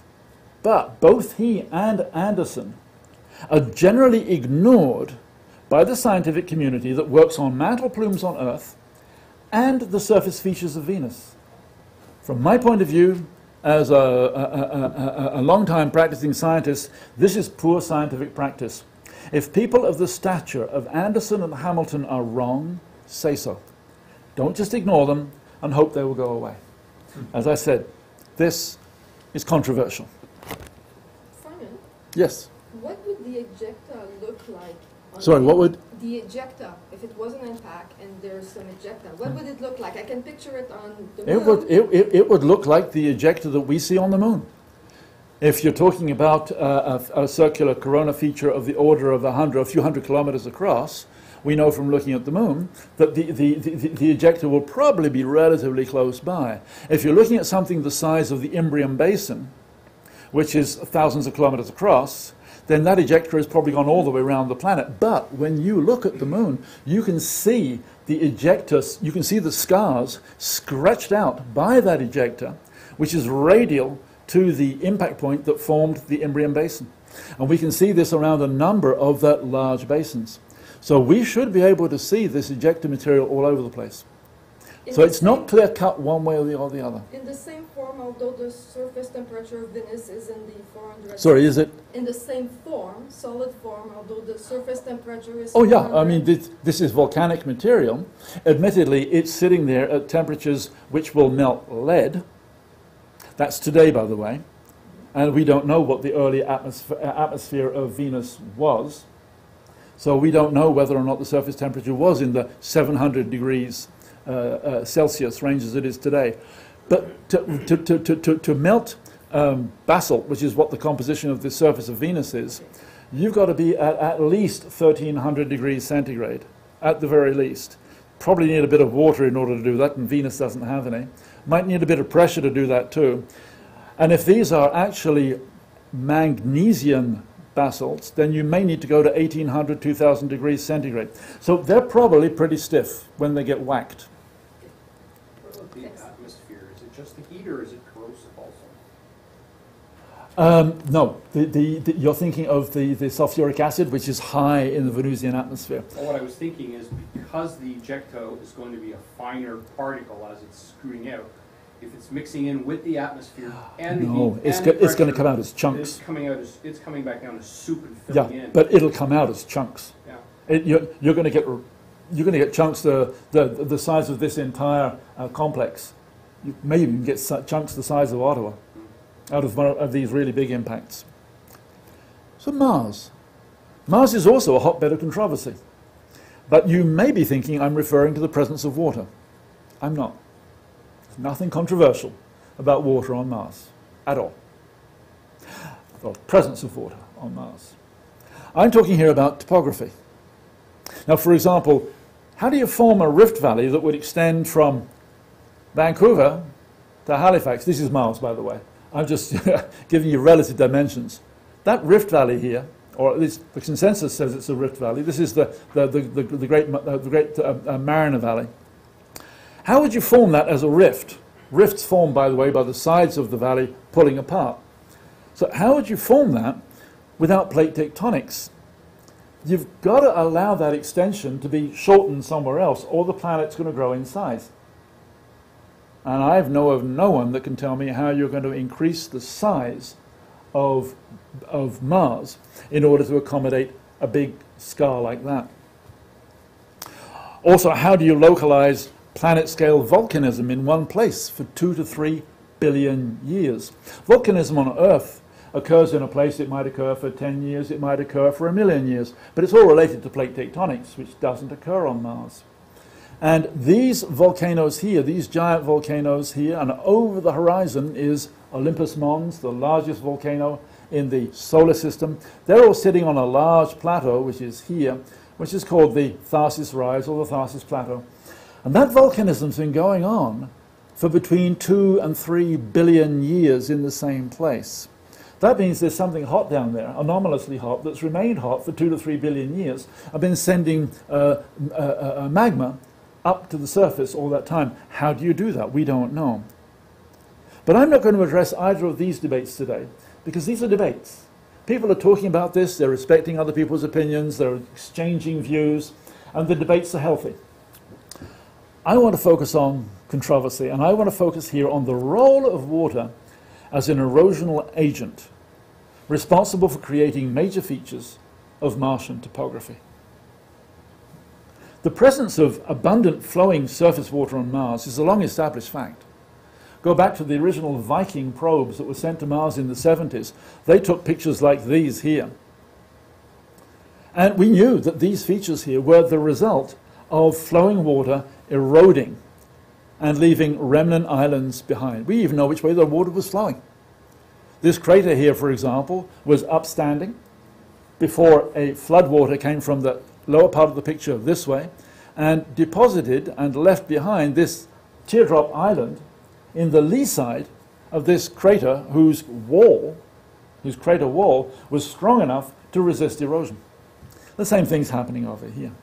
but both he and Anderson are generally ignored by the scientific community that works on mantle plumes on Earth and the surface features of Venus. From my point of view, as a long-time practicing scientist, this is poor scientific practice. If people of the stature of Anderson and Hamilton are wrong, say so. Don't just ignore them and hope they will go away. As I said, this is controversial. Simon, Yes. what would the ejecta look like? Sorry, what would? The ejecta, if it was an impact and there's some ejecta, what would it look like? I can picture it on the moon. It would look like the ejecta that we see on the moon. If you're talking about a circular corona feature of the order of a few hundred kilometers across, we know from looking at the moon that the ejecta will probably be relatively close by. If you're looking at something the size of the Imbrium Basin, which is thousands of kilometers across, then that ejecta has probably gone all the way around the planet. But when you look at the moon, you can see the ejecta, you can see the scars scratched out by that ejecta, which is radial to the impact point that formed the Imbrium Basin. And we can see this around a number of the large basins. So we should be able to see this ejecta material all over the place. So it's not clear-cut one way or the other. In the same form, although the surface temperature of Venus is in the 400... Sorry, is it? In the same form, solid form, although the surface temperature is... Oh yeah, I mean, this is volcanic material. Admittedly, it's sitting there at temperatures which will melt lead. That's today, by the way. And we don't know what the early atmosphere of Venus was. So we don't know whether or not the surface temperature was in the 700 degrees Celsius range as it is today. But to melt basalt, which is what the composition of the surface of Venus is, you've got to be at least 1300 degrees centigrade, at the very least. Probably need a bit of water in order to do that, and Venus doesn't have any. Might need a bit of pressure to do that too. And if these are actually magnesian basalts, then you may need to go to 1800, 2000 degrees centigrade. So they're probably pretty stiff when they get whacked. The atmosphere, is it just the heat or is it corrosive also? No, you're thinking of the sulfuric acid, which is high in the Venusian atmosphere. Well, what I was thinking is because the ejecto is going to be a finer particle as it's screwing out, if it's mixing in with the atmosphere and the heat, it's going to come out as chunks. It's coming back down as soup and filling in. Yeah, but it'll come out as chunks. Yeah. You're going to get chunks the size of this entire complex. You may even get chunks the size of Ottawa out of these really big impacts. So Mars. Mars is also a hotbed of controversy. But you may be thinking I'm referring to the presence of water. I'm not. There's nothing controversial about water on Mars at all. Or presence of water on Mars. I'm talking here about topography. Now, for example, how do you form a rift valley that would extend from Vancouver to Halifax? This is Mars, by the way. I'm just giving you relative dimensions. That rift valley here, or at least the consensus says it's a rift valley. This is the great Mariner Valley. How would you form that as a rift? Rifts formed, by the way, by the sides of the valley pulling apart. So how would you form that without plate tectonics? You've got to allow that extension to be shortened somewhere else, or the planet's going to grow in size. And I know of no one that can tell me how you're going to increase the size of Mars in order to accommodate a big scar like that. Also, how do you localize planet-scale volcanism in one place for 2 to 3 billion years? Volcanism on Earth occurs in a place. It might occur for 10 years, it might occur for 1 million years, but it's all related to plate tectonics, which doesn't occur on Mars. And these volcanoes here, these giant volcanoes here, and over the horizon is Olympus Mons, the largest volcano in the solar system. They're all sitting on a large plateau, which is here, which is called the Tharsis Rise or the Tharsis Plateau. And that volcanism's been going on for between 2 and 3 billion years in the same place. That means there's something hot down there, anomalously hot, that's remained hot for 2 to 3 billion years. I've been sending magma up to the surface all that time. How do you do that? We don't know. But I'm not going to address either of these debates today, because these are debates. People are talking about this, they're respecting other people's opinions, they're exchanging views, and the debates are healthy. I want to focus on controversy, and I want to focus here on the role of water as an erosional agent responsible for creating major features of Martian topography. The presence of abundant flowing surface water on Mars is a long-established fact. Go back to the original Viking probes that were sent to Mars in the 70s. They took pictures like these here. And we knew that these features here were the result of flowing water eroding and leaving remnant islands behind. We even know which way the water was flowing. This crater here, for example, was upstanding before a floodwater came from the lower part of the picture this way and deposited and left behind this teardrop island in the lee side of this crater whose crater wall was strong enough to resist erosion. The same thing's happening over here.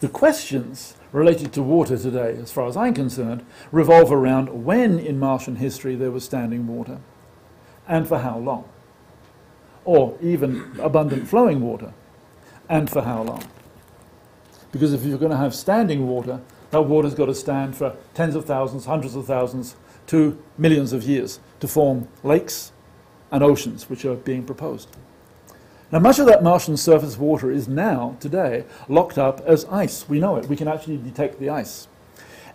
The questions related to water today, as far as I'm concerned, revolve around when in Martian history there was standing water and for how long. Or even abundant flowing water and for how long. Because if you're going to have standing water, that water's got to stand for tens of thousands, hundreds of thousands to millions of years to form lakes and oceans, which are being proposed. Now, much of that Martian surface water is now, today, locked up as ice. We know it. We can actually detect the ice.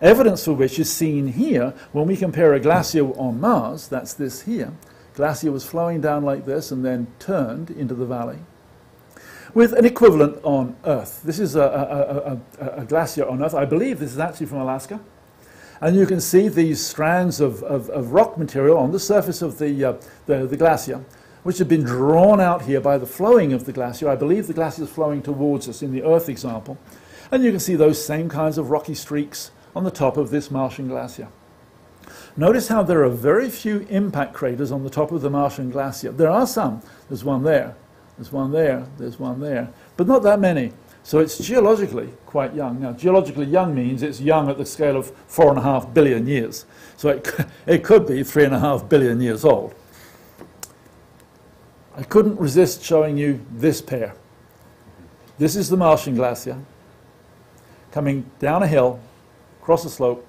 Evidence for which is seen here when we compare a glacier on Mars, that's this here. Glacier was flowing down like this and then turned into the valley, with an equivalent on Earth. This is a glacier on Earth. I believe this is actually from Alaska. And you can see these strands of rock material on the surface of the glacier, which have been drawn out here by the flowing of the glacier. I believe the glacier is flowing towards us in the Earth example. And you can see those same kinds of rocky streaks on the top of this Martian glacier. Notice how there are very few impact craters on the top of the Martian glacier. There are some. There's one there. There's one there. There's one there. But not that many. So it's geologically quite young. Now, geologically young means it's young at the scale of 4.5 billion years. So it could be 3.5 billion years old. I couldn't resist showing you this pair. This is the Martian glacier coming down a hill, across a slope,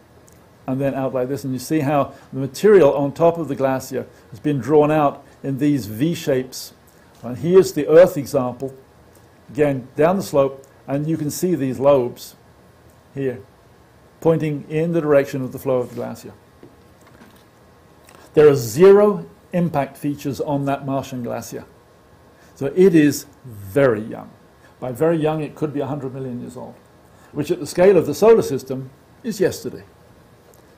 and then out like this. And you see how the material on top of the glacier has been drawn out in these V shapes. And here's the Earth example, again, down the slope, and you can see these lobes here, pointing in the direction of the flow of the glacier. There are 0 impact features on that Martian glacier. So it is very young. By very young, it could be 100 million years old, which at the scale of the solar system is yesterday.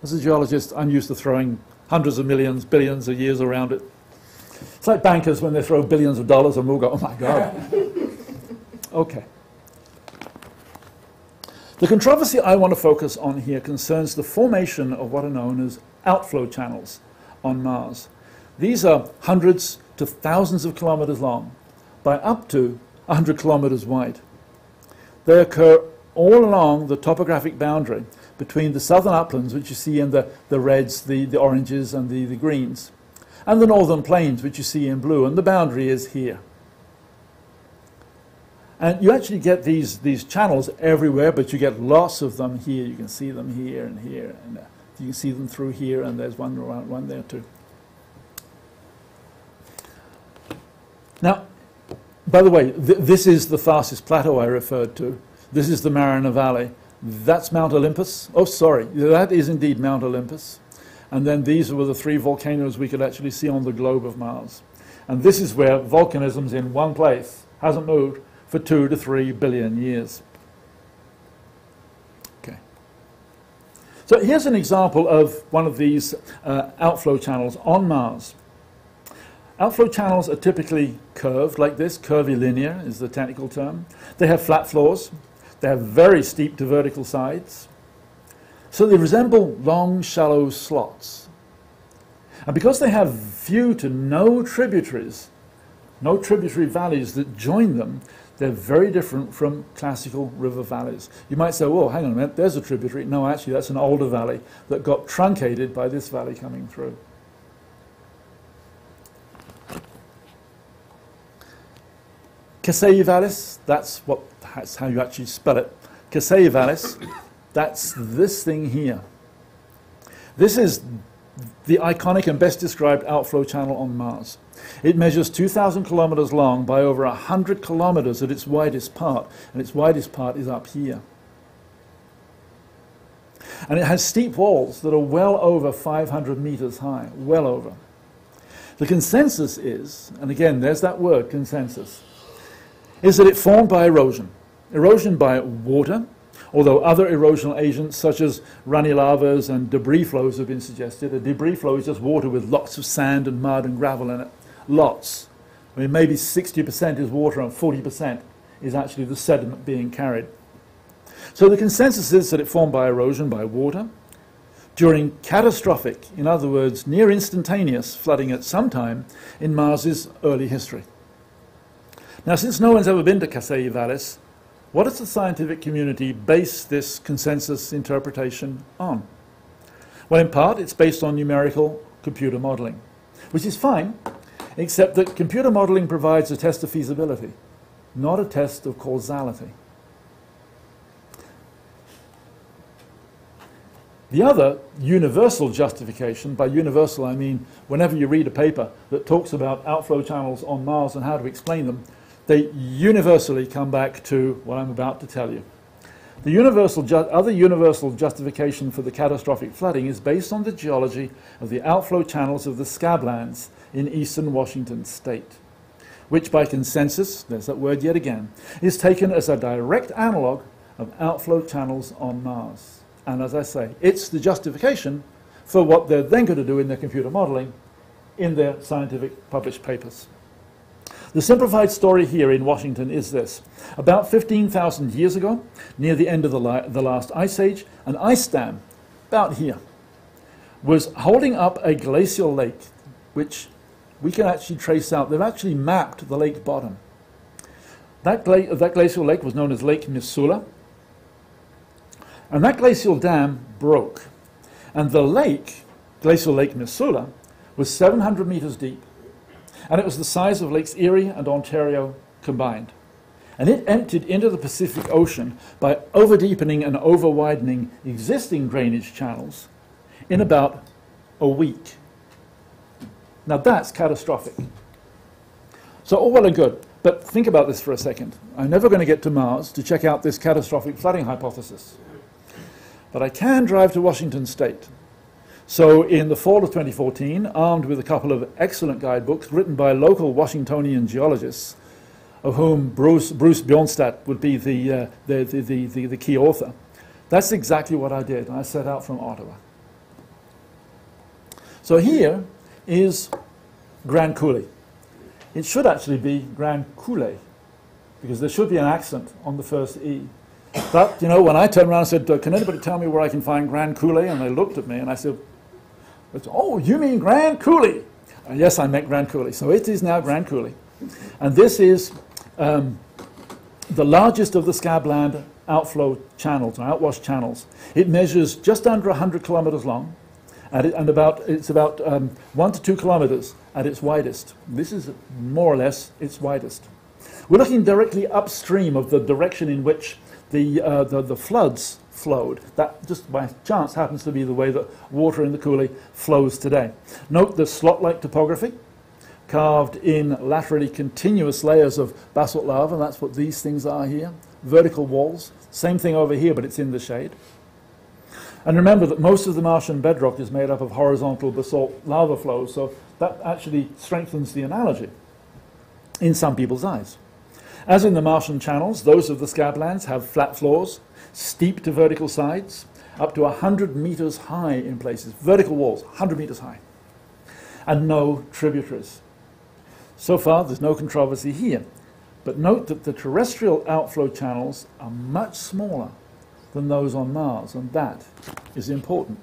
As a geologist, I'm used to throwing hundreds of millions, billions of years around it. It's like bankers when they throw billions of dollars and we'll go, oh my God. Okay. The controversy I want to focus on here concerns the formation of what are known as outflow channels on Mars. These are hundreds to thousands of kilometers long by up to 100 kilometers wide. They occur all along the topographic boundary between the southern uplands, which you see in the reds, the oranges, and the greens, and the northern plains, which you see in blue, and the boundary is here. And you actually get these channels everywhere, but you get lots of them here. You can see them here and here, and you can see them through here, and there's one there too. Now, by the way, this is the fastest plateau I referred to. This is the Mariana Valley. That's Mount Olympus. Oh, sorry, that is indeed Mount Olympus. And then these were the 3 volcanoes we could actually see on the globe of Mars. And this is where volcanism's in one place, hasn't moved for 2 to 3 billion years. Okay. So here's an example of one of these outflow channels on Mars. Outflow channels are typically curved like this. Curvilinear is the technical term. They have flat floors. They have very steep to vertical sides. So they resemble long, shallow slots. And because they have few to no tributaries, no tributary valleys that join them, they're very different from classical river valleys. You might say, well, hang on a minute, there's a tributary. No, actually, that's an older valley that got truncated by this valley coming through. Casaya Valles, that's how you actually spell it. Casaya Valles, that's this thing here. This is the iconic and best described outflow channel on Mars. It measures 2,000 kilometers long by over 100 kilometers at its widest part, and its widest part is up here. And it has steep walls that are well over 500 meters high, well over. The consensus is, and again, there's that word, consensus, is that it formed by erosion. Erosion by water, although other erosional agents such as runny lavas and debris flows have been suggested. A debris flow is just water with lots of sand and mud and gravel in it. Lots. I mean, maybe 60% is water and 40% is actually the sediment being carried. So the consensus is that it formed by erosion by water during catastrophic, in other words, near instantaneous flooding at some time in Mars's early history. Now, since no one's ever been to Casaya Valles, what does the scientific community base this consensus interpretation on? Well, in part, it's based on numerical computer modeling, which is fine, except that computer modeling provides a test of feasibility, not a test of causality. The other universal justification, by universal I mean whenever you read a paper that talks about outflow channels on Mars and how to explain them, they universally come back to what I'm about to tell you. The other universal justification for the catastrophic flooding is based on the geology of the outflow channels of the scablands in eastern Washington state, which by consensus, there's that word yet again, is taken as a direct analog of outflow channels on Mars. And as I say, it's the justification for what they're then going to do in their computer modeling in their scientific published papers. The simplified story here in Washington is this. About 15,000 years ago, near the end of the last ice age, an ice dam, about here, was holding up a glacial lake, which we can actually trace out. They've actually mapped the lake bottom. That glacial lake was known as Lake Missoula, and that glacial dam broke. And the lake, glacial Lake Missoula, was 700 meters deep. And it was the size of Lakes Erie and Ontario combined. And it emptied into the Pacific Ocean by over-deepening and over-widening existing drainage channels in about a week. Now that's catastrophic. So all well and good, but think about this for a second. I'm never going to get to Mars to check out this catastrophic flooding hypothesis. But I can drive to Washington State. So in the fall of 2014, armed with a couple of excellent guidebooks written by local Washingtonian geologists, of whom Bruce Bjornstad would be the key author, that's exactly what I did. I set out from Ottawa. So here is Grand Coulee. It should actually be Grand Coulee, because there should be an accent on the first E. But, you know, when I turned around and said, can anybody tell me where I can find Grand Coulee? And they looked at me and I said, oh, you mean Grand Coulee? Yes, I meant Grand Coulee. So it is now Grand Coulee. And this is the largest of the scabland outflow channels, or outwash channels. It measures just under 100 kilometers long, and it's about 1 to 2 kilometers at its widest. This is more or less its widest. We're looking directly upstream of the direction in which the floods flowed. That just by chance happens to be the way that water in the Coulee flows today. Note the slot-like topography, carved in laterally continuous layers of basalt lava. That's what these things are here. Vertical walls. Same thing over here, but it's in the shade. And remember that most of the Martian bedrock is made up of horizontal basalt lava flows, so that actually strengthens the analogy in some people's eyes. As in the Martian channels, those of the scablands have flat floors, steep to vertical sides, up to 100 meters high in places. Vertical walls, 100 meters high. And no tributaries. So far, there's no controversy here. But note that the terrestrial outflow channels are much smaller than those on Mars, and that is important.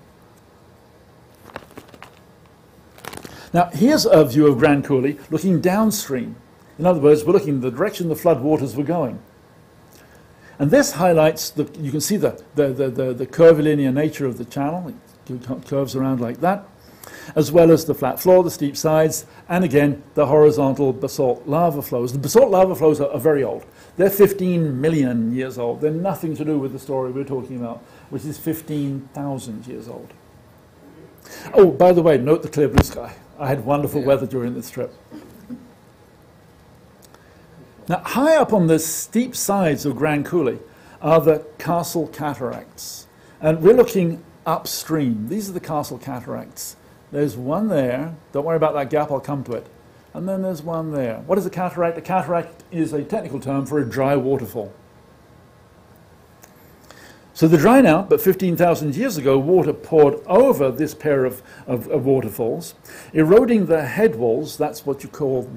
Now, here's a view of Grand Coulee looking downstream. In other words, we're looking in the direction the flood waters were going. And this highlights, you can see the curvilinear nature of the channel. It curves around like that, as well as the flat floor, the steep sides, and again, the horizontal basalt lava flows. The basalt lava flows are very old. They're 15 million years old. They're nothing to do with the story we're talking about, which is 15,000 years old. Oh, by the way, note the clear blue sky. I had wonderful weather during this trip. Now, high up on the steep sides of Grand Coulee are the Castle Cataracts. And we're looking upstream. These are the Castle Cataracts. There's one there. Don't worry about that gap, I'll come to it. And then there's one there. What is a cataract? A cataract is a technical term for a dry waterfall. So they're dry now, but 15,000 years ago, water poured over this pair of waterfalls, eroding the head walls. That's what you call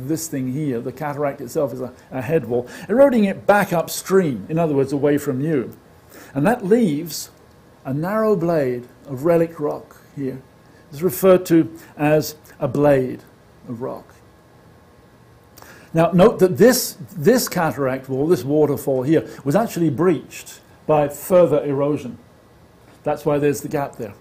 this thing here. The cataract itself is a head wall, eroding it back upstream, in other words, away from you. And that leaves a narrow blade of relic rock here. It's referred to as a blade of rock. Now, note that this cataract wall, this waterfall here, was actually breached by further erosion. That's why there's the gap there.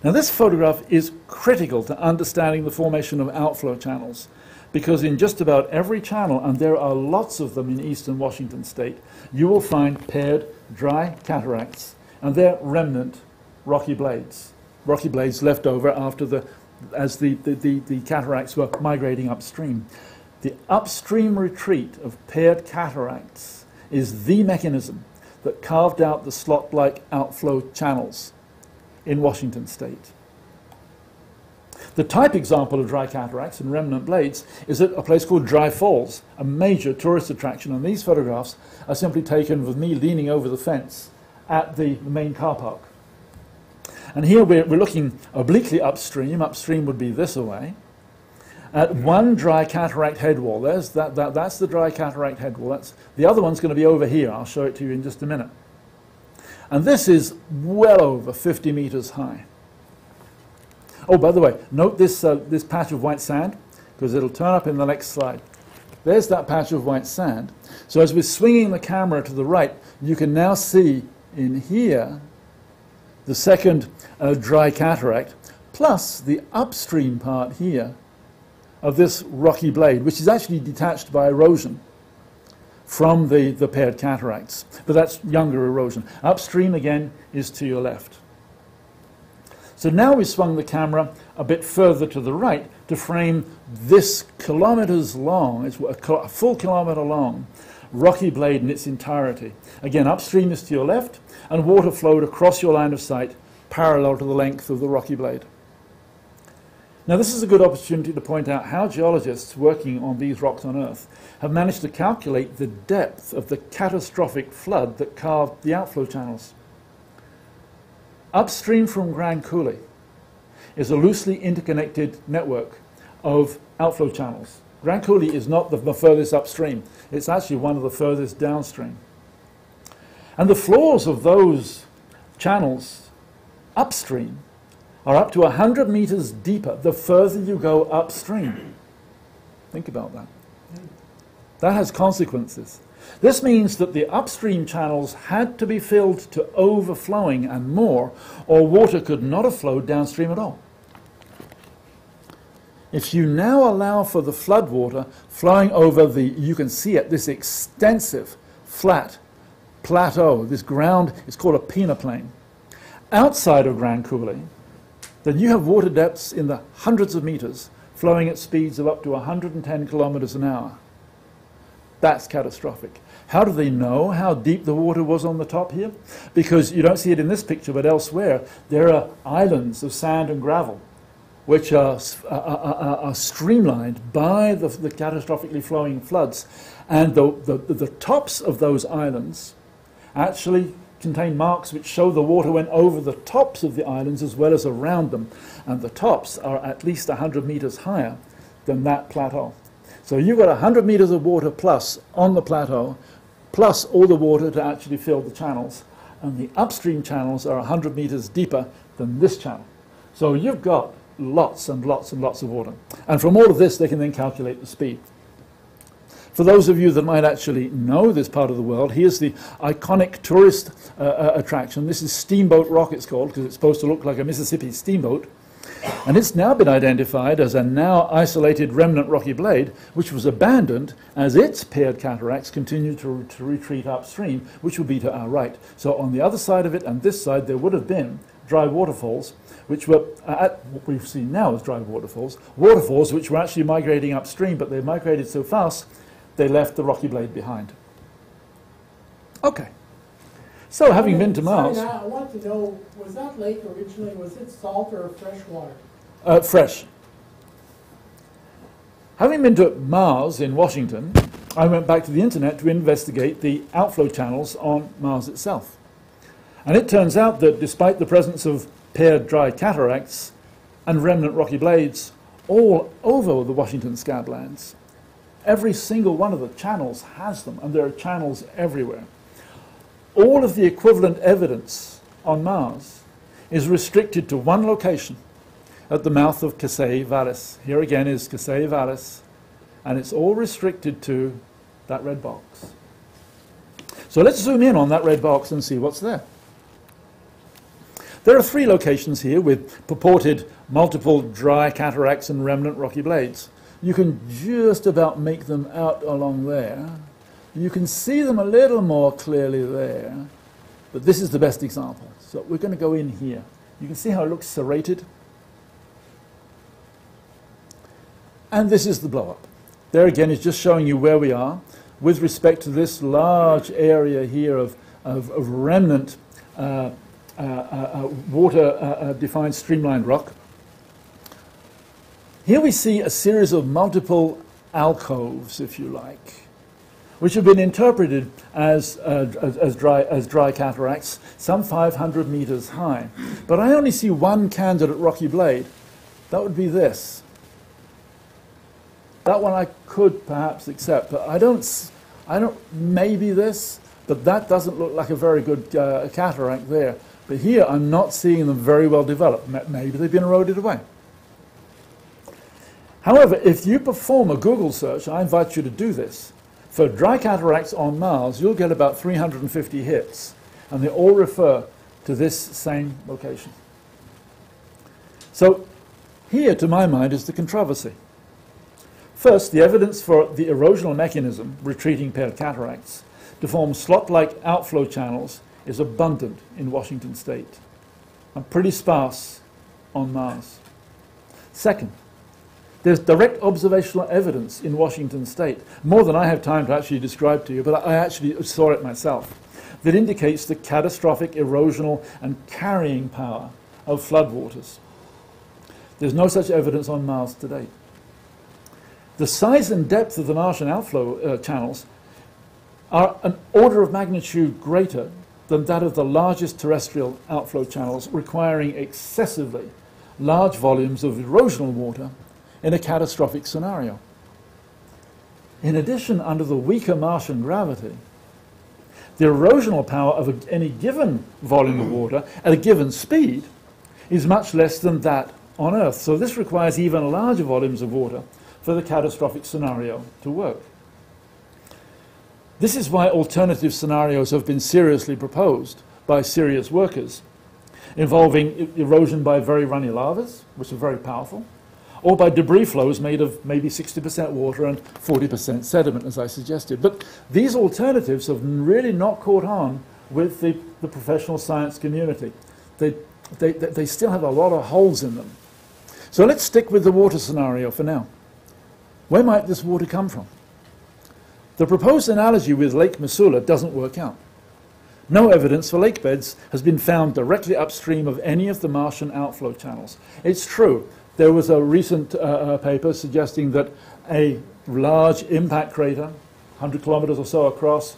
Now, this photograph is critical to understanding the formation of outflow channels, because in just about every channel, and there are lots of them in eastern Washington state, you will find paired dry cataracts, and they're remnant rocky blades left over as the cataracts were migrating upstream. The upstream retreat of paired cataracts is the mechanism that carved out the slot-like outflow channels in Washington state. The type example of dry cataracts and remnant blades is at a place called Dry Falls, a major tourist attraction, and these photographs are simply taken with me leaning over the fence at the main car park. And here we're looking obliquely upstream. Upstream would be this away, at one dry cataract head wall. That's the dry cataract head wall. The other one's going to be over here. I'll show it to you in just a minute. And this is well over 50 meters high. Oh, by the way, note this patch of white sand, because it'll turn up in the next slide. There's that patch of white sand. So as we're swinging the camera to the right, you can now see in here the second dry cataract, plus the upstream part here of this rocky blade, which is actually detached by erosion from the paired cataracts. But that's younger erosion. Upstream, again, is to your left. So now we swung the camera a bit further to the right to frame this kilometers long, it's a full kilometer long, rocky blade in its entirety. Again, upstream is to your left, and water flowed across your line of sight parallel to the length of the rocky blade. Now, this is a good opportunity to point out how geologists working on these rocks on Earth have managed to calculate the depth of the catastrophic flood that carved the outflow channels. Upstream from Grand Coulee is a loosely interconnected network of outflow channels. Grand Coulee is not the furthest upstream. It's actually one of the furthest downstream. And the floors of those channels upstream are up to 100 meters deeper the further you go upstream. Think about that. That has consequences. This means that the upstream channels had to be filled to overflowing and more, or water could not have flowed downstream at all. If you now allow for the floodwater flowing over you can see it, this extensive flat plateau, this ground is called a peneplain, outside of Grand Coulee, then you have water depths in the hundreds of meters flowing at speeds of up to 110 kilometers an hour. That's catastrophic. How do they know how deep the water was on the top here? Because you don't see it in this picture, but elsewhere, there are islands of sand and gravel which are streamlined by the catastrophically flowing floods. And the tops of those islands actually contain marks which show the water went over the tops of the islands as well as around them. And the tops are at least 100 meters higher than that plateau. So you've got 100 meters of water plus on the plateau plus all the water to actually fill the channels. And the upstream channels are 100 meters deeper than this channel. So you've got lots and lots and lots of water. And from all of this, they can then calculate the speed. For those of you that might actually know this part of the world, here's the iconic tourist attraction. This is Steamboat Rock, it's called, because it's supposed to look like a Mississippi steamboat. And it's now been identified as a now isolated remnant rocky blade, which was abandoned as its paired cataracts continued to retreat upstream, which would be to our right. So on the other side of it and this side, there would have been dry waterfalls, which were at what we've seen now as dry waterfalls which were actually migrating upstream, but they migrated so fast they left the rocky blade behind. Okay. So having been to Mars... Sorry, I want to know, was that lake originally, was it salt or fresh water? Fresh. Having been to Mars in Washington, I went back to the internet to investigate the outflow channels on Mars itself. And it turns out that despite the presence of paired dry cataracts and remnant rocky blades all over the Washington scablands, every single one of the channels has them, and there are channels everywhere. All of the equivalent evidence on Mars is restricted to one location at the mouth of Casaya Valles. Here again is Casaya Valles, and it's all restricted to that red box. So let's zoom in on that red box and see what's there. There are 3 locations here with purported multiple dry cataracts and remnant rocky blades. You can just about make them out along there. You can see them a little more clearly there, but this is the best example. So we're going to go in here. You can see how it looks serrated. And this is the blow-up. There again is just showing you where we are with respect to this large area here of remnant water-defined streamlined rock. Here we see a series of multiple alcoves, if you like, which have been interpreted as dry cataracts, some 500 meters high. But I only see one candidate rocky blade. That would be this. That one I could perhaps accept, but I don't, maybe this, but that doesn't look like a very good cataract there. But here I'm not seeing them very well developed. Maybe they've been eroded away. However, if you perform a Google search, I invite you to do this, for dry cataracts on Mars, you'll get about 350 hits, and they all refer to this same location. So here, to my mind, is the controversy. First, the evidence for the erosional mechanism, retreating paired cataracts, to form slot-like outflow channels is abundant in Washington state and pretty sparse on Mars. Second, there's direct observational evidence in Washington state, more than I have time to actually describe to you, but I actually saw it myself, that indicates the catastrophic erosional and carrying power of floodwaters. There's no such evidence on Mars to date. The size and depth of the Martian outflow channels are an order of magnitude greater than that of the largest terrestrial outflow channels, requiring excessively large volumes of erosional water in a catastrophic scenario. In addition, under the weaker Martian gravity, the erosional power of any given volume of water at a given speed is much less than that on Earth. So this requires even larger volumes of water for the catastrophic scenario to work. This is why alternative scenarios have been seriously proposed by serious workers, involving erosion by very runny lavas, which are very powerful, or by debris flows made of maybe 60% water and 40% sediment, as I suggested. But these alternatives have really not caught on with the professional science community. They still have a lot of holes in them. So let's stick with the water scenario for now. Where might this water come from? The proposed analogy with Lake Missoula doesn't work out. No evidence for lake beds has been found directly upstream of any of the Martian outflow channels. It's true. There was a recent paper suggesting that a large impact crater, 100 kilometers or so across,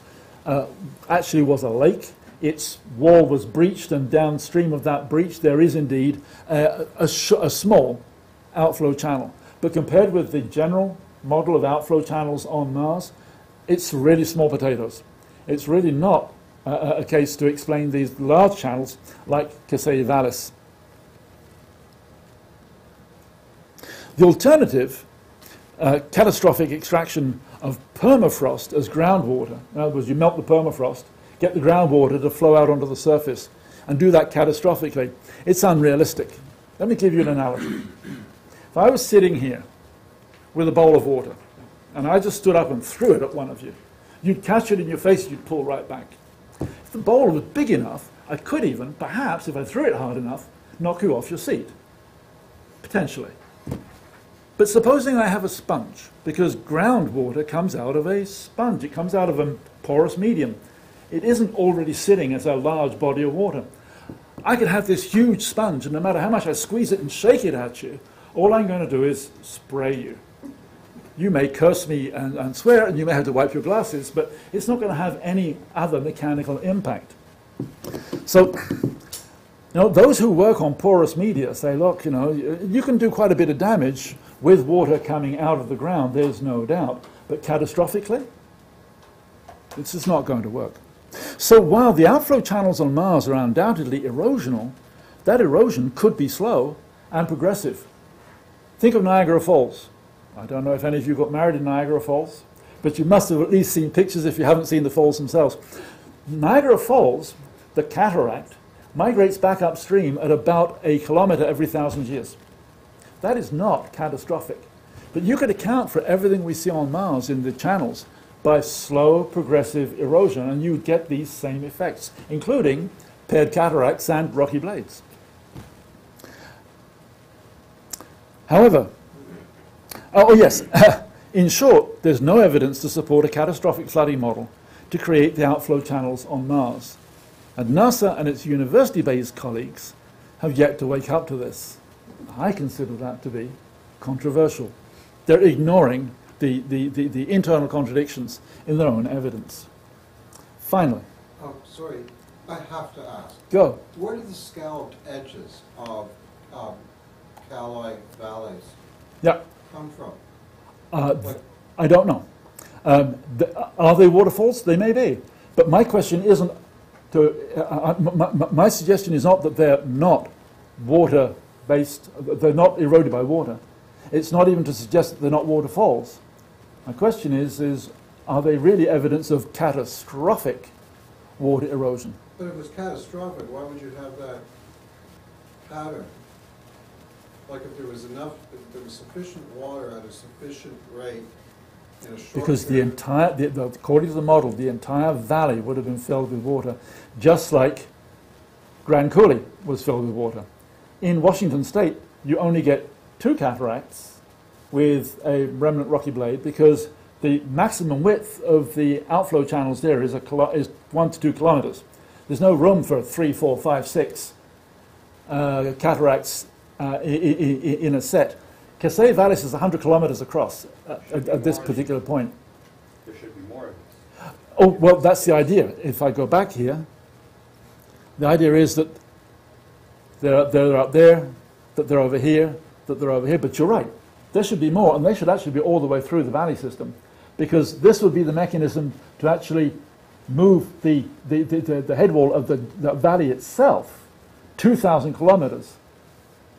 actually was a lake. Its wall was breached, and downstream of that breach there is indeed a small outflow channel. But compared with the general model of outflow channels on Mars, it's really small potatoes. It's really not a case to explain these large channels like Casaya Valles. The alternative, catastrophic extraction of permafrost as groundwater. In other words, you melt the permafrost, get the groundwater to flow out onto the surface, and do that catastrophically. It's unrealistic. Let me give you an analogy. If I was sitting here with a bowl of water, and I just stood up and threw it at one of you, you'd catch it in your face, you'd pull right back. If the bowl was big enough, I could even, perhaps, if I threw it hard enough, knock you off your seat. Potentially. But supposing I have a sponge, because groundwater comes out of a sponge. It comes out of a porous medium. It isn't already sitting as a large body of water. I could have this huge sponge, and no matter how much I squeeze it and shake it at you, all I'm going to do is spray you. You may curse me and swear, and you may have to wipe your glasses, but it's not going to have any other mechanical impact. So, those who work on porous media say, look, you can do quite a bit of damage with water coming out of the ground, there's no doubt. But catastrophically, it's just not going to work. So while the outflow channels on Mars are undoubtedly erosional, that erosion could be slow and progressive. Think of Niagara Falls. I don't know if any of you got married in Niagara Falls, but you must have at least seen pictures if you haven't seen the falls themselves. Niagara Falls, the cataract, migrates back upstream at about 1 kilometer every 1,000 years. That is not catastrophic. But you could account for everything we see on Mars in the channels by slow, progressive erosion, and you'd get these same effects, including paired cataracts and rocky blades. However, in short, there's no evidence to support a catastrophic flooding model to create the outflow channels on Mars. And NASA and its university-based colleagues have yet to wake up to this. I consider that to be controversial. They're ignoring the internal contradictions in their own evidence. Finally. Oh, sorry, I have to ask. Go. Where do the scalloped edges of Casaya Valles come from? I don't know. Are they waterfalls? They may be. But my question isn't my suggestion is not that they're not water-based, they're not eroded by water. It's not even to suggest that they're not waterfalls. My question is are they really evidence of catastrophic water erosion? But if it was catastrophic, why would you have that pattern? Like if there was sufficient water at a sufficient rate in a short Because period. according to the model, the entire valley would have been filled with water, just like Grand Coulee was filled with water. In Washington State, you only get 2 cataracts with a remnant rocky blade because the maximum width of the outflow channels there is 1 to 2 kilometers. There's no room for 3, 4, 5, 6 cataracts in a set. Casaya Valles is 100 kilometers across at this particular point. There should be more of this. Oh, well, that's the idea. If I go back here, the idea is that they're up there, that they're over here, that they're over here. But you're right. There should be more, and they should actually be all the way through the valley system, because this would be the mechanism to actually move the head wall of the valley itself 2,000 kilometers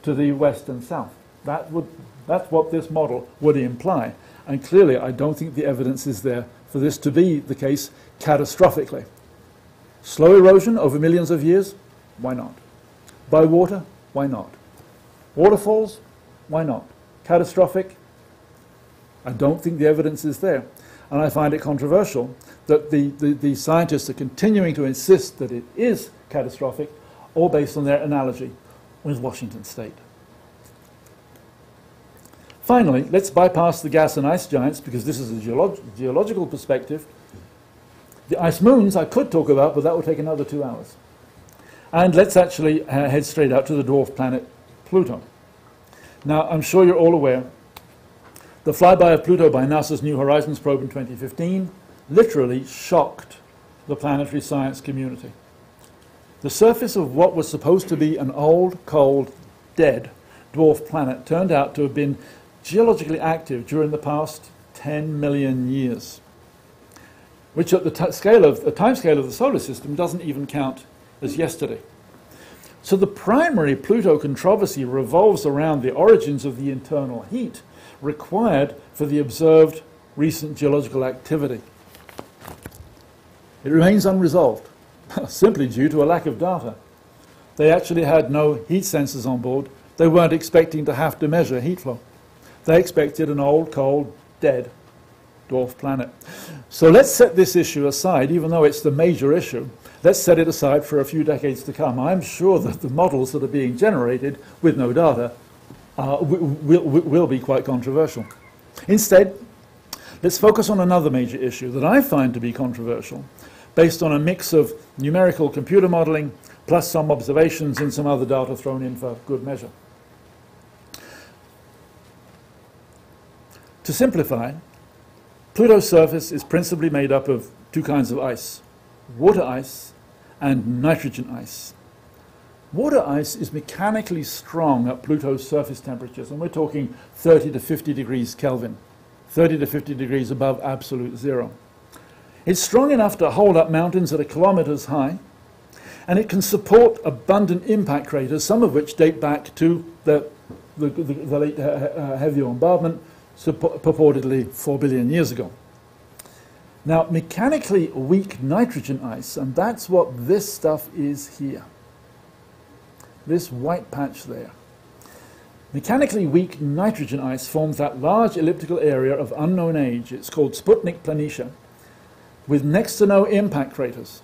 to the west and south. That's what this model would imply. And clearly, I don't think the evidence is there for this to be the case catastrophically. Slow erosion over millions of years? Why not? By water? Why not? Waterfalls? Why not? Catastrophic? I don't think the evidence is there. And I find it controversial that the scientists are continuing to insist that it is catastrophic, all based on their analogy with Washington State. Finally, let's bypass the gas and ice giants, because this is a geological perspective. The ice moons I could talk about, but that would take another 2 hours. And let's actually head straight out to the dwarf planet Pluto. Now, I'm sure you're all aware, the flyby of Pluto by NASA's New Horizons probe in 2015 literally shocked the planetary science community. The surface of what was supposed to be an old, cold, dead dwarf planet turned out to have been geologically active during the past 10 million years. which at the time scale of the solar system doesn't even count as yesterday. So the primary Pluto controversy revolves around the origins of the internal heat required for the observed recent geological activity. It remains unresolved, simply due to a lack of data. They actually had no heat sensors on board. They weren't expecting to have to measure heat flow. They expected an old, cold, dead dwarf planet. So let's set this issue aside, even though it's the major issue. Let's set it aside for a few decades to come. I'm sure that the models that are being generated with no data will be quite controversial. Instead, let's focus on another major issue that I find to be controversial, based on a mix of numerical computer modeling plus some observations and some other data thrown in for good measure. To simplify, Pluto's surface is principally made up of two kinds of ice: water ice and nitrogen ice. Water ice is mechanically strong at Pluto's surface temperatures, and we're talking 30 to 50 degrees Kelvin, 30 to 50 degrees above absolute zero. It's strong enough to hold up mountains that are kilometers high, and it can support abundant impact craters, some of which date back to the late heavy bombardment, purportedly 4 billion years ago. Now, mechanically weak nitrogen ice, and that's what this stuff is here, this white patch there. Mechanically weak nitrogen ice forms that large elliptical area of unknown age. It's called Sputnik Planitia, with next to no impact craters.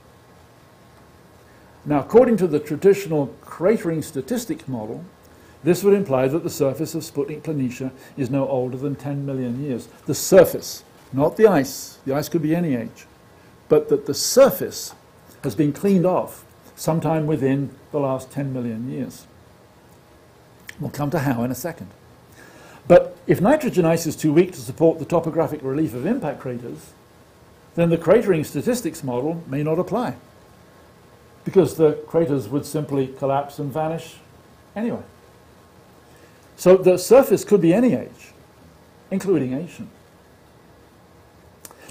Now, according to the traditional cratering statistic model, this would imply that the surface of Sputnik Planitia is no older than 10 million years. The surface, not the ice. The ice could be any age. But that the surface has been cleaned off sometime within the last 10 million years. We'll come to how in a second. But if nitrogen ice is too weak to support the topographic relief of impact craters, then the cratering statistics model may not apply, because the craters would simply collapse and vanish anyway. So the surface could be any age, including ancient.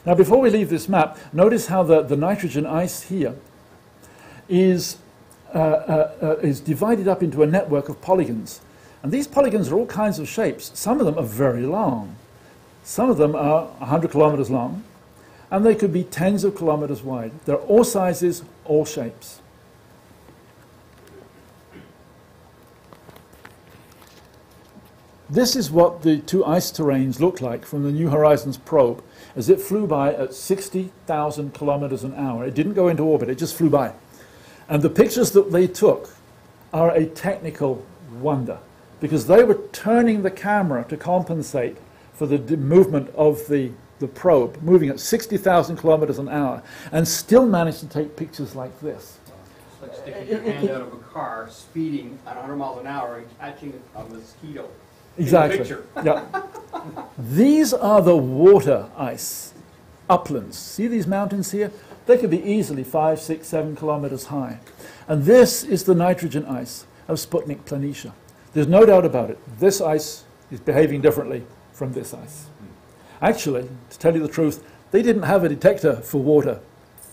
Now, before we leave this map, notice how the nitrogen ice here is divided up into a network of polygons. And these polygons are all kinds of shapes. Some of them are very long. Some of them are 100 kilometers long, and they could be tens of kilometers wide. They're all sizes, all shapes. This is what the two ice terrains look like from the New Horizons probe as it flew by at 60,000 kilometers an hour. It didn't go into orbit, it just flew by. And the pictures that they took are a technical wonder, because they were turning the camera to compensate for the movement of the probe, moving at 60,000 kilometers an hour, and still managed to take pictures like this. It's like sticking your hand out of a car, speeding at 100 miles an hour and catching a mosquito. Exactly. In the picture. Yeah. These are the water ice uplands. See these mountains here? They could be easily 5, 6, 7 kilometers high. And this is the nitrogen ice of Sputnik Planitia. There's no doubt about it. This ice is behaving differently from this ice. Actually, to tell you the truth, they didn't have a detector for water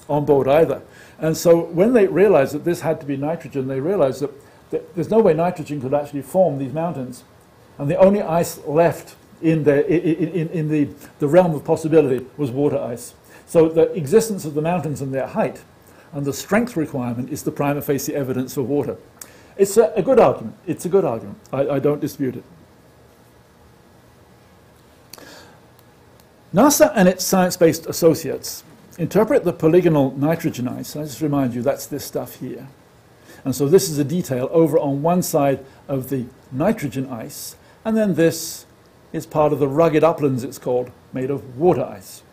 on board either. And so when they realized that this had to be nitrogen, they realized that there's no way nitrogen could actually form these mountains. And the only ice left in the realm of possibility was water ice. So the existence of the mountains and their height and the strength requirement is the prima facie evidence for water. It's a good argument. It's a good argument. I don't dispute it. NASA and its science-based associates interpret the polygonal nitrogen ice. I just remind you, that's this stuff here. And so this is a detail over on one side of the nitrogen ice, and then this is part of the rugged uplands, it's called, made of water ice.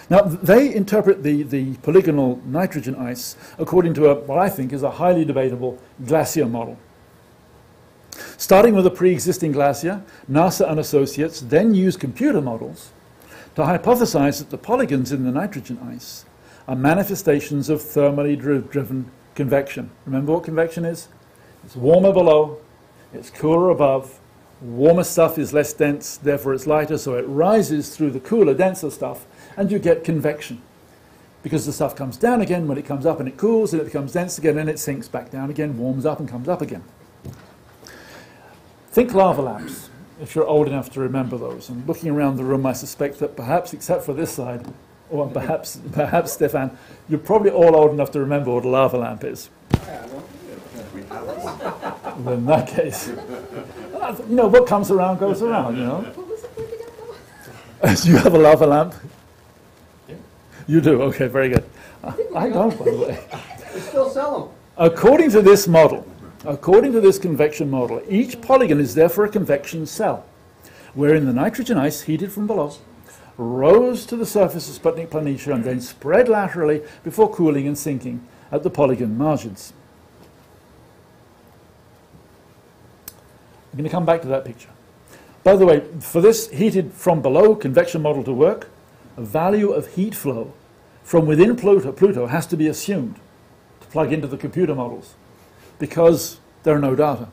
Now, they interpret the polygonal nitrogen ice according to what I think is a highly debatable glacier model. Starting with a pre-existing glacier, NASA and associates then use computer models to hypothesize that the polygons in the nitrogen ice are manifestations of thermally driven convection. Remember what convection is? It's warmer below, it's cooler above, warmer stuff is less dense, therefore it's lighter, so it rises through the cooler, denser stuff and you get convection. Because the stuff comes down again when it comes up and it cools, and it becomes dense again, and it sinks back down again, warms up and comes up again. Think lava lamps, if you're old enough to remember those. And looking around the room, I suspect that perhaps, except for this side, or perhaps Stefan, you're probably all old enough to remember what a lava lamp is. Well, in that case, you know, what comes around goes around, you know. What was it called again, though? You have a lava lamp? Yeah. You do? Okay, very good. I don't, by the way. They still sell them. According to this model, according to this convection model, each polygon is therefore a convection cell, wherein the nitrogen ice heated from below rose to the surface of Sputnik Planitia and then spread laterally before cooling and sinking at the polygon margins. I'm going to come back to that picture. By the way, for this heated from below convection model to work, a value of heat flow from within Pluto has to be assumed to plug into the computer models, because there are no data.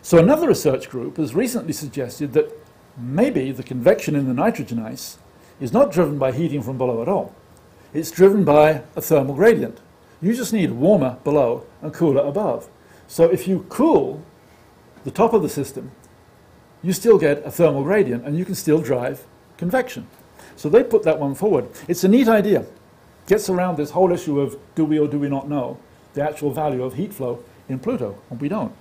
So another research group has recently suggested that maybe the convection in the nitrogen ice is not driven by heating from below at all. It's driven by a thermal gradient. You just need warmer below and cooler above. So if you cool the top of the system, you still get a thermal gradient and you can still drive convection. So they put that one forward. It's a neat idea. Gets around this whole issue of do we or do we not know the actual value of heat flow in Pluto, and we don't.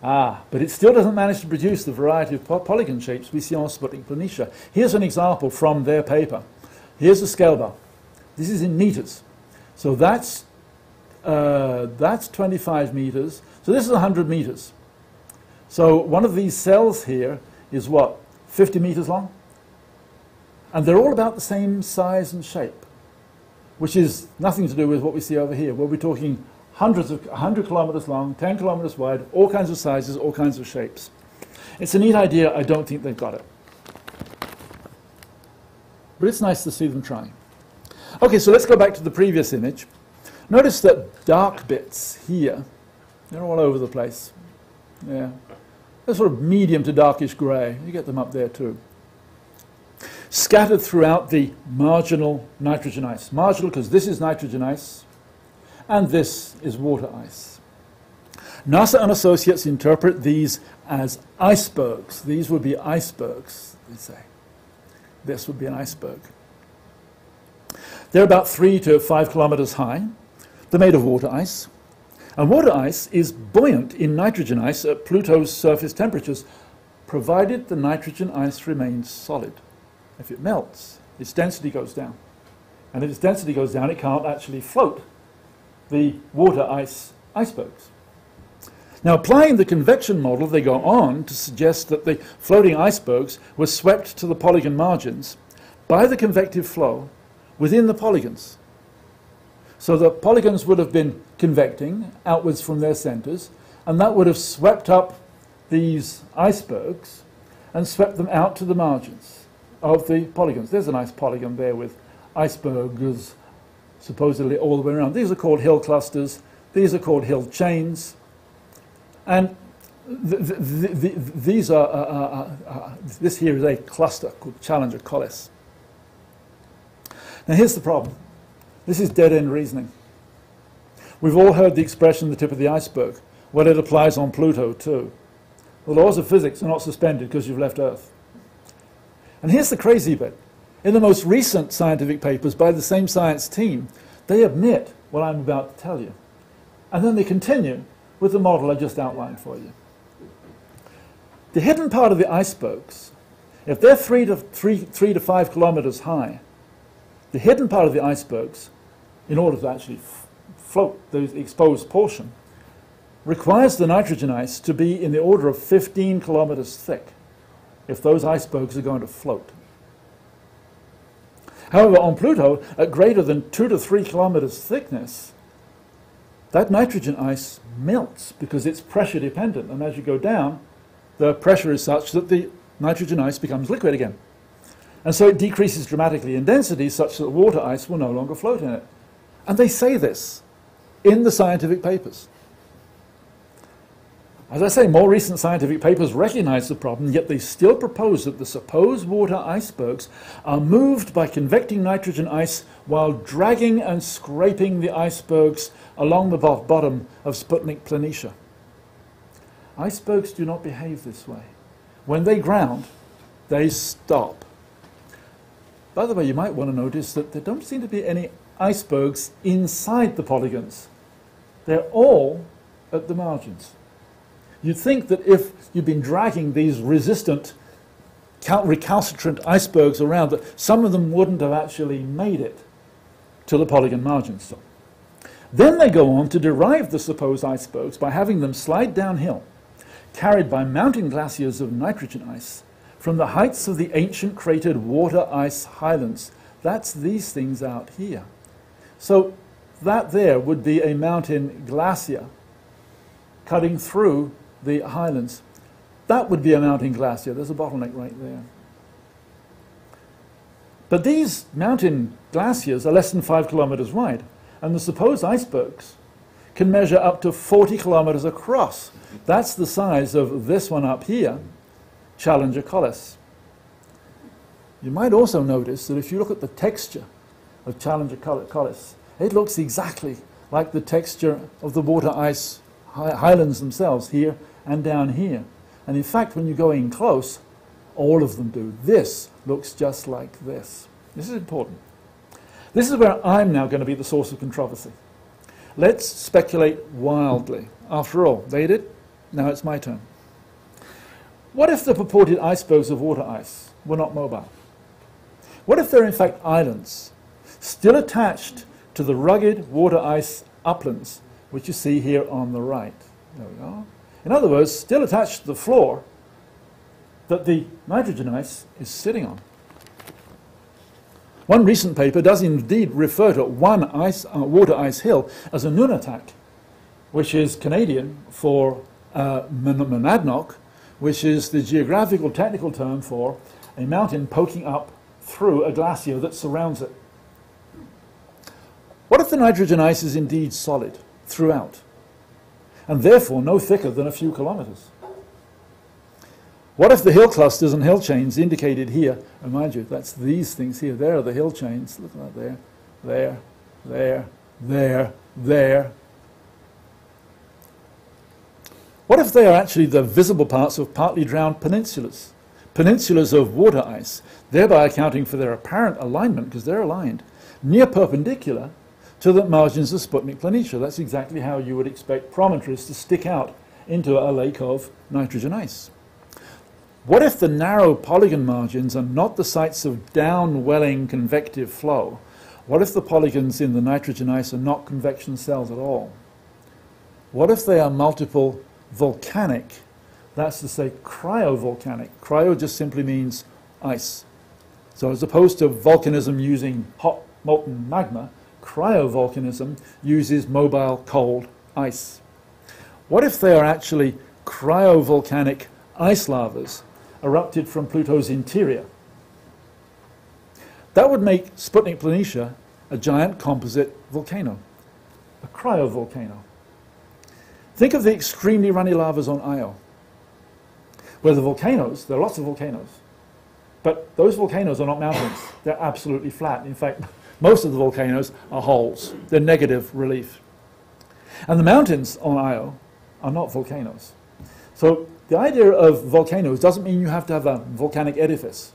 But it still doesn't manage to produce the variety of polygon shapes we see on Sputnik Planitia. Here's an example from their paper. Here's the scale bar. This is in meters. So that's 25 meters. So this is 100 meters. So one of these cells here is what, 50 meters long? And they're all about the same size and shape, which is nothing to do with what we see over here, where we're talking 100 kilometers long, 10 kilometers wide, all kinds of sizes, all kinds of shapes. It's a neat idea. I don't think they've got it. But it's nice to see them trying. Okay, so let's go back to the previous image. Notice that dark bits here, they're all over the place. Yeah. They're sort of medium to darkish grey. You get them up there too. Scattered throughout the marginal nitrogen ice. Marginal because this is nitrogen ice, and this is water ice. NASA and associates interpret these as icebergs. These would be icebergs, they say. This would be an iceberg. They're about 3 to 5 kilometers high. They're made of water ice. And water ice is buoyant in nitrogen ice at Pluto's surface temperatures, provided the nitrogen ice remains solid. If it melts, its density goes down. And if its density goes down, it can't actually float the water ice icebergs. Now, applying the convection model, they go on to suggest that the floating icebergs were swept to the polygon margins by the convective flow within the polygons. So the polygons would have been convecting outwards from their centers, and that would have swept up these icebergs and swept them out to the margins of the polygons. There's a nice polygon there with icebergs supposedly all the way around. These are called hill clusters. These are called hill chains. And these are, this here is a cluster called Challenger Collis. Now here's the problem. This is dead-end reasoning. We've all heard the expression the tip of the iceberg. Well, it applies on Pluto too. The laws of physics are not suspended because you've left Earth. And here's the crazy bit. In the most recent scientific papers by the same science team, they admit what I'm about to tell you. And then they continue with the model I just outlined for you. The hidden part of the icebergs, if they're 3 to 5 kilometers high, the hidden part of the icebergs, in order to actually float the exposed portion, requires the nitrogen ice to be in the order of 15 kilometers thick if those icebergs are going to float. However, on Pluto, at greater than 2 to 3 kilometers thickness, that nitrogen ice melts because it's pressure dependent, and as you go down, the pressure is such that the nitrogen ice becomes liquid again. And so it decreases dramatically in density such that water ice will no longer float in it. And they say this in the scientific papers. As I say, more recent scientific papers recognize the problem, yet they still propose that the supposed water icebergs are moved by convecting nitrogen ice while dragging and scraping the icebergs along the bottom of Sputnik Planitia. Icebergs do not behave this way. When they ground, they stop. By the way, you might want to notice that there don't seem to be any icebergs inside the polygons. They're all at the margins. You'd think that if you've been dragging these resistant, recalcitrant icebergs around, that some of them wouldn't have actually made it to the polygon margins. So, then they go on to derive the supposed icebergs by having them slide downhill, carried by mountain glaciers of nitrogen ice, from the heights of the ancient cratered water ice highlands. That's these things out here. So that there would be a mountain glacier cutting through the highlands. That would be a mountain glacier. There's a bottleneck right there. But these mountain glaciers are less than 5 kilometers wide, and the supposed icebergs can measure up to 40 kilometers across. That's the size of this one up here, Challenger Collis. You might also notice that if you look at the texture of Challenger Collis, it looks exactly like the texture of the water ice highlands themselves, here and down here. And in fact, when you go in close, all of them do. This looks just like this. This is important. This is where I'm now going to be the source of controversy. Let's speculate wildly. After all, they did. Now it's my turn. What if the purported icebergs of water ice were not mobile? What if they're in fact islands, still attached to the rugged water ice uplands, which you see here on the right? There we go. In other words, still attached to the floor that the nitrogen ice is sitting on. One recent paper does indeed refer to one water ice hill as a nunatak, which is Canadian for monadnock, which is the geographical technical term for a mountain poking up through a glacier that surrounds it. What if the nitrogen ice is indeed solid throughout, and therefore no thicker than a few kilometers? What if the hill clusters and hill chains indicated here, and mind you, that's these things here, there are the hill chains, look at that there. What if they are actually the visible parts of partly drowned peninsulas? Peninsulas of water ice, thereby accounting for their apparent alignment, because they're aligned, near perpendicular to the margins of Sputnik Planitia. That's exactly how you would expect promontories to stick out into a lake of nitrogen ice. What if the narrow polygon margins are not the sites of downwelling convective flow? What if the polygons in the nitrogen ice are not convection cells at all? What if they are multiple volcanic, that's to say cryovolcanic? Cryo just simply means ice. So as opposed to volcanism using hot molten magma, cryovolcanism uses mobile cold ice. What if they are actually cryovolcanic ice lavas erupted from Pluto's interior? That would make Sputnik Planitia a giant composite volcano, a cryovolcano. Think of the extremely runny lavas on Io, where the volcanoes, there are lots of volcanoes, but those volcanoes are not mountains. They're absolutely flat. In fact, most of the volcanoes are holes. They're negative relief. And the mountains on Io are not volcanoes. So the idea of volcanoes doesn't mean you have to have a volcanic edifice.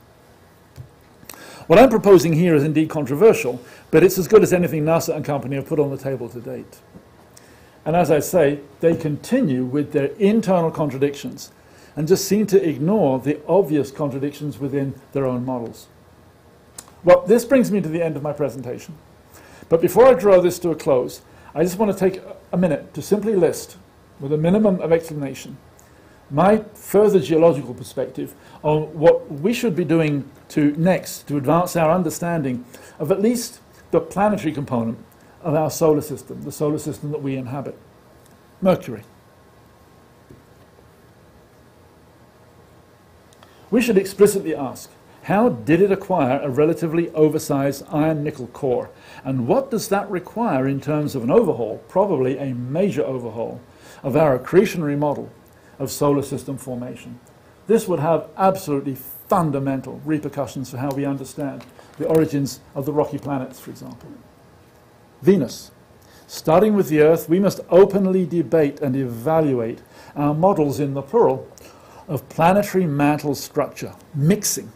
What I'm proposing here is indeed controversial, but it's as good as anything NASA and company have put on the table to date. And as I say, they continue with their internal contradictions and just seem to ignore the obvious contradictions within their own models. Well, this brings me to the end of my presentation. But before I draw this to a close, I just want to take a minute to simply list, with a minimum of explanation, my further geological perspective on what we should be doing next to advance our understanding of at least the planetary component of our solar system, the solar system that we inhabit. Mercury. We should explicitly ask, how did it acquire a relatively oversized iron-nickel core? And what does that require in terms of an overhaul, probably a major overhaul, of our accretionary model of solar system formation. This would have absolutely fundamental repercussions for how we understand the origins of the rocky planets, for example. Venus. Starting with the Earth, we must openly debate and evaluate our models in the plural of planetary mantle structure, mixing,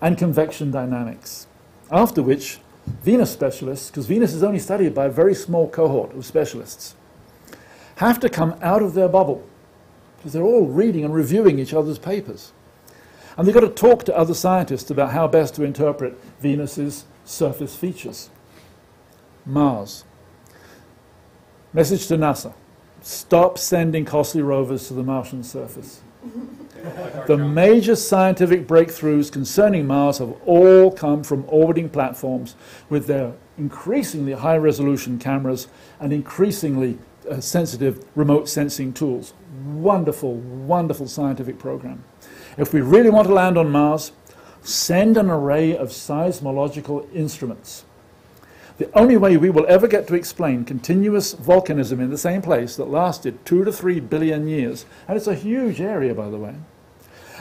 and convection dynamics. After which, Venus specialists, because Venus is only studied by a very small cohort of specialists, have to come out of their bubble, because they're all reading and reviewing each other's papers. And they've got to talk to other scientists about how best to interpret Venus's surface features. Mars. Message to NASA. Stop sending costly rovers to the Martian surface. The major scientific breakthroughs concerning Mars have all come from orbiting platforms with their increasingly high-resolution cameras and increasingly sensitive remote sensing tools. Wonderful, wonderful scientific program. If we really want to land on Mars, send an array of seismological instruments. The only way we will ever get to explain continuous volcanism in the same place that lasted 2 to 3 billion years, and it's a huge area, by the way.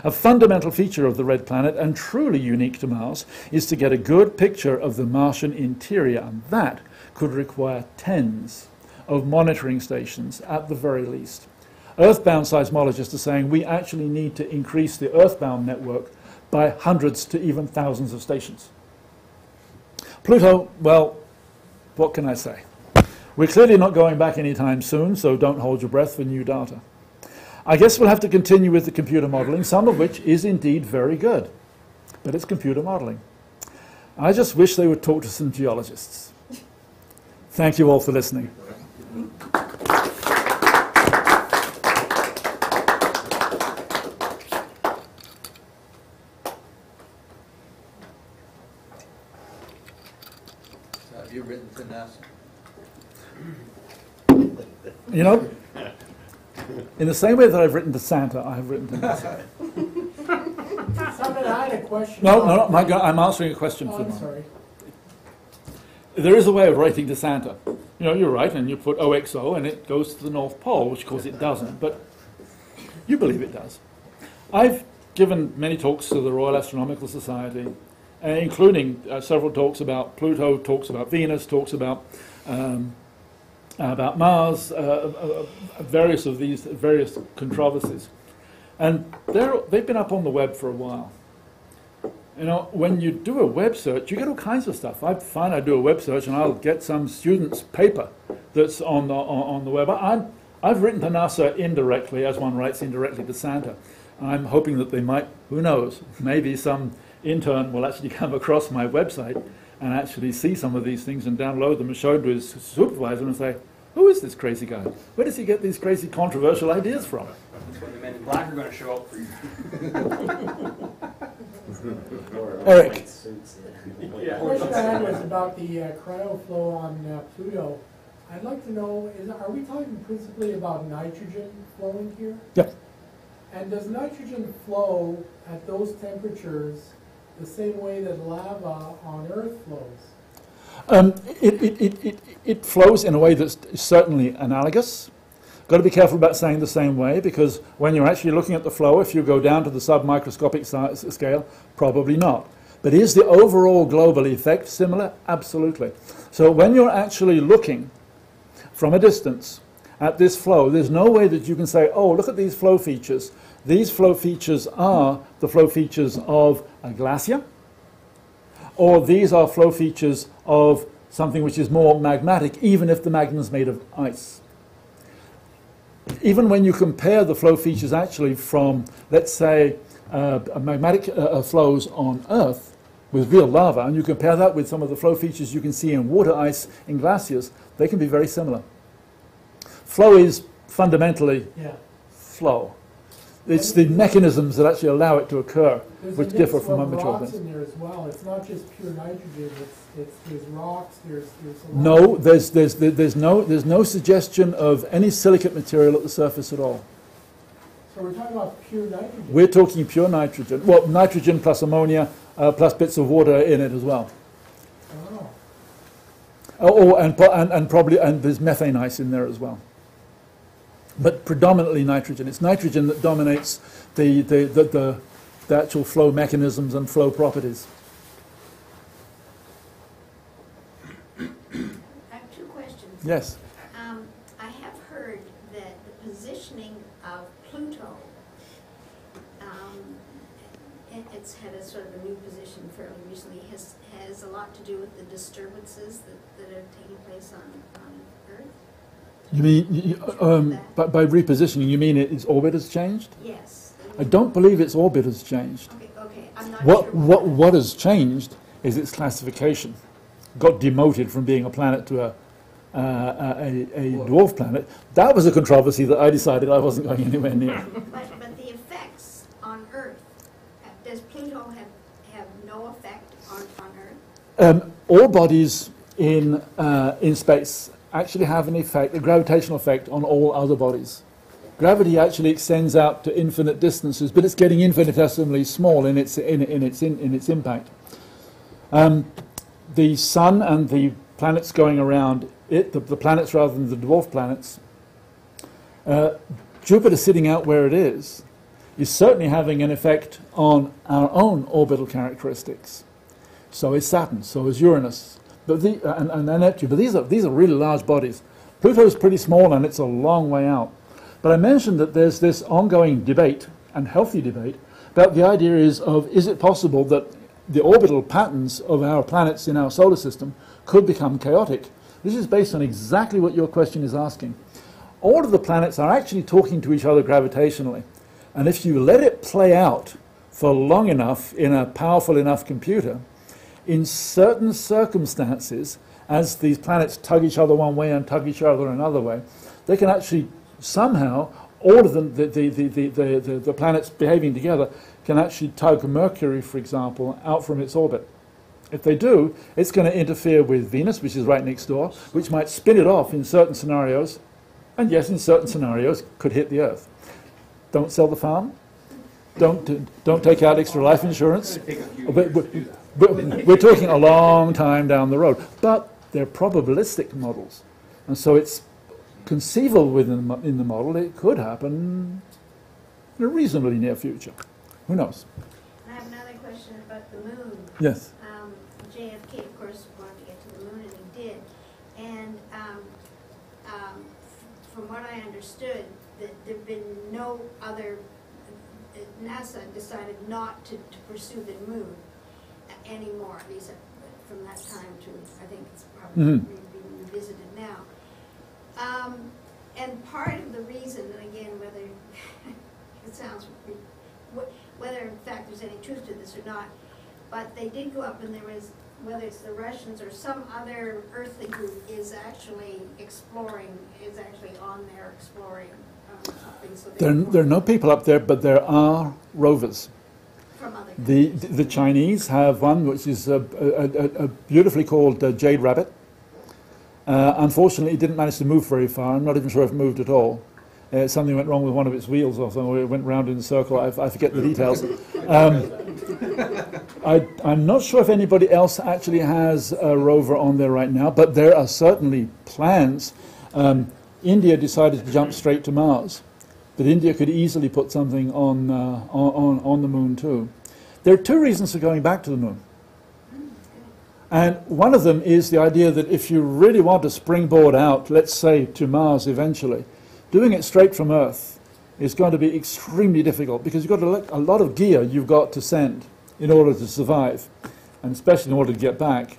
A fundamental feature of the red planet, and truly unique to Mars, is to get a good picture of the Martian interior, and that could require tens of monitoring stations at the very least. Earthbound seismologists are saying we actually need to increase the earthbound network by hundreds to even thousands of stations. Pluto, well, what can I say? We're clearly not going back anytime soon, so don't hold your breath for new data. I guess we'll have to continue with the computer modeling, some of which is indeed very good, but it's computer modeling. I just wish they would talk to some geologists. Thank you all for listening. Have you written to NASA? You know, in the same way that I've written to Santa, I have written to NASA. Simon, I had a question. No, my God, I'm answering a question Oh, for I'm them. sorry. There is a way of writing to Santa. You know, you write and you put OXO and it goes to the North Pole, which of course it doesn't, but you believe it does. I've given many talks to the Royal Astronomical Society, including several talks about Pluto, talks about Venus, talks about Mars, various of these various controversies. And they've been up on the web for a while. You know, when you do a web search, you get all kinds of stuff. I find I do a web search and I'll get some student's paper that's on the web. I've written to NASA indirectly, as one writes indirectly to Santa. I'm hoping that they might, who knows, maybe some intern will actually come across my website and actually see some of these things and download them and show them to his supervisor and say, who is this crazy guy? Where does he get these crazy controversial ideas from? That's when the men in black are going to show up for you. Eric. The question I had was about the cryoflow on Pluto. I'd like to know, are we talking principally about nitrogen flowing here? Yeah. And does nitrogen flow at those temperatures the same way that lava on Earth flows? It flows in a way that's certainly analogous. Got to be careful about saying the same way, because when you're actually looking at the flow, if you go down to the submicroscopic scale, probably not. But is the overall global effect similar? Absolutely. So when you're actually looking from a distance at this flow, there's no way that you can say, oh, look at these flow features. These flow features are the flow features of a glacier, or these are flow features of something which is more magmatic, even if the magma is made of ice. Even when you compare the flow features actually from, let's say, magmatic flows on Earth with real lava, and you compare that with some of the flow features you can see in water ice in glaciers, they can be very similar. Flow is fundamentally flow. It's the mechanisms that actually allow it to occur, which differ from one material to There's rocks in there as well. It's not just pure nitrogen. There's rocks. There's a lot. No, there's no suggestion of any silicate material at the surface at all. So we're talking about pure nitrogen. We're talking pure nitrogen. Well, nitrogen plus ammonia plus bits of water in it as well. Oh. And probably there's methane ice in there as well. but predominantly nitrogen. It's nitrogen that dominates the actual flow mechanisms and flow properties. I have two questions. Yes. I have heard that the positioning of Pluto, it's had a sort of a new position fairly recently, has a lot to do with the disturbances that are taking place on Earth. You mean, by repositioning, you mean its orbit has changed? Yes. I don't believe its orbit has changed. Okay, I'm not What, sure. what has changed is its classification. Got demoted from being a planet to a dwarf planet. That was a controversy that I decided I wasn't going anywhere near. But the effects on Earth, does Pluto have no effect on Earth? All bodies in space actually have an effect, a gravitational effect on all other bodies. Gravity actually extends out to infinite distances, but it's getting infinitesimally small in its impact. The sun and the planets going around it, the planets rather than the dwarf planets, Jupiter sitting out where it is certainly having an effect on our own orbital characteristics. So is Saturn, so is Uranus, and Neptune. But these are really large bodies. Pluto is pretty small and it's a long way out. But I mentioned that there's this ongoing debate, and healthy debate, about the idea is it possible that the orbital patterns of our planets in our solar system could become chaotic. This is based on exactly what your question is asking. All of the planets are actually talking to each other gravitationally. And if you let it play out for long enough in a powerful enough computer, in certain circumstances, as these planets tug each other one way and tug each other another way, they can actually somehow, all of them, the planets behaving together, can actually tug Mercury, for example, out from its orbit. If they do, it's going to interfere with Venus, which is right next door, which might spin it off in certain scenarios, and yes, in certain scenarios, could hit the Earth. Don't sell the farm. Don't take out extra life insurance. We're talking a long time down the road. But they're probabilistic models. And so it's conceivable in the model it could happen in a reasonably near future. Who knows? I have another question about the moon. Yes. JFK, of course, wanted to get to the moon, and he did. And from what I understood, that there have been no other, NASA decided not to pursue the moon anymore, at least from that time to, I think it's probably being revisited now. And part of the reason, and again, whether it sounds, whether in fact there's any truth to this or not, but they did go up and there was, whether it's the Russians or some other earthly group is actually on there exploring something. So There are no people up there, but there are rovers. From other The Chinese have one which is a beautifully called Jade Rabbit. Unfortunately, it didn't manage to move very far. I'm not even sure if it moved at all. Something went wrong with one of its wheels or something. It went round in a circle. I forget the details. I'm not sure if anybody else actually has a rover on there right now, but there are certainly plans. India decided to jump straight to Mars, but India could easily put something on the moon too. There are two reasons for going back to the moon. And one of them is the idea that if you really want to springboard out, let's say, to Mars eventually, doing it straight from Earth is going to be extremely difficult because you've got a lot of gear you've got to send in order to survive, and especially in order to get back.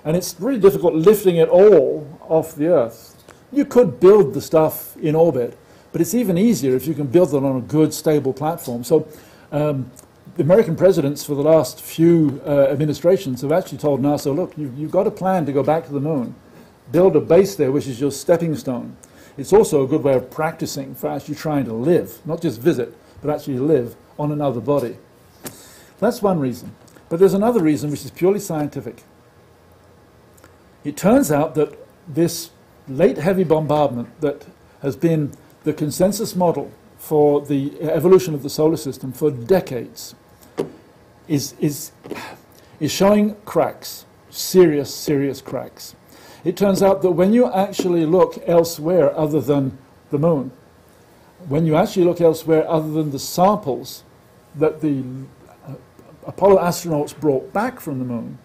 And it's really difficult lifting it all off the Earth. You could build the stuff in orbit, but it's even easier if you can build it on a good, stable platform. So the American presidents for the last few administrations have actually told NASA, look, you've got a plan to go back to the moon. Build a base there, which is your stepping stone. It's also a good way of practicing for actually trying to live, not just visit, but actually live on another body. That's one reason. But there's another reason which is purely scientific. It turns out that this late heavy bombardment that has been the consensus model for the evolution of the solar system for decades is showing cracks, serious cracks. It turns out that when you actually look elsewhere other than the moon, when you actually look elsewhere other than the samples that the Apollo astronauts brought back from the moon,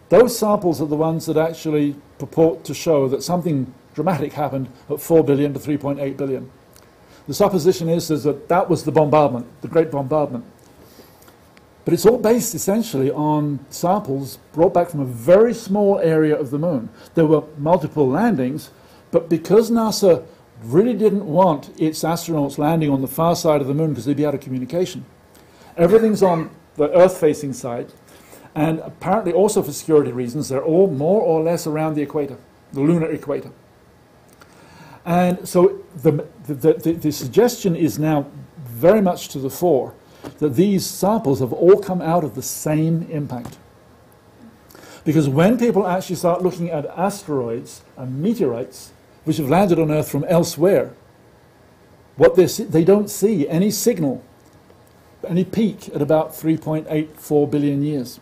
those samples are the ones that actually purport to show that something dramatic happened at 4 billion to 3.8 billion. The supposition is that that was the bombardment, the Great Bombardment. But it's all based essentially on samples brought back from a very small area of the moon. There were multiple landings, but because NASA really didn't want its astronauts landing on the far side of the moon because they'd be out of communication, everything's on the Earth-facing side, and apparently also for security reasons, they're all more or less around the equator, the lunar equator. And so the suggestion is now very much to the fore that these samples have all come out of the same impact. Because when people actually start looking at asteroids and meteorites, which have landed on Earth from elsewhere, what they don't see any signal, any peak at about 3.84 billion years.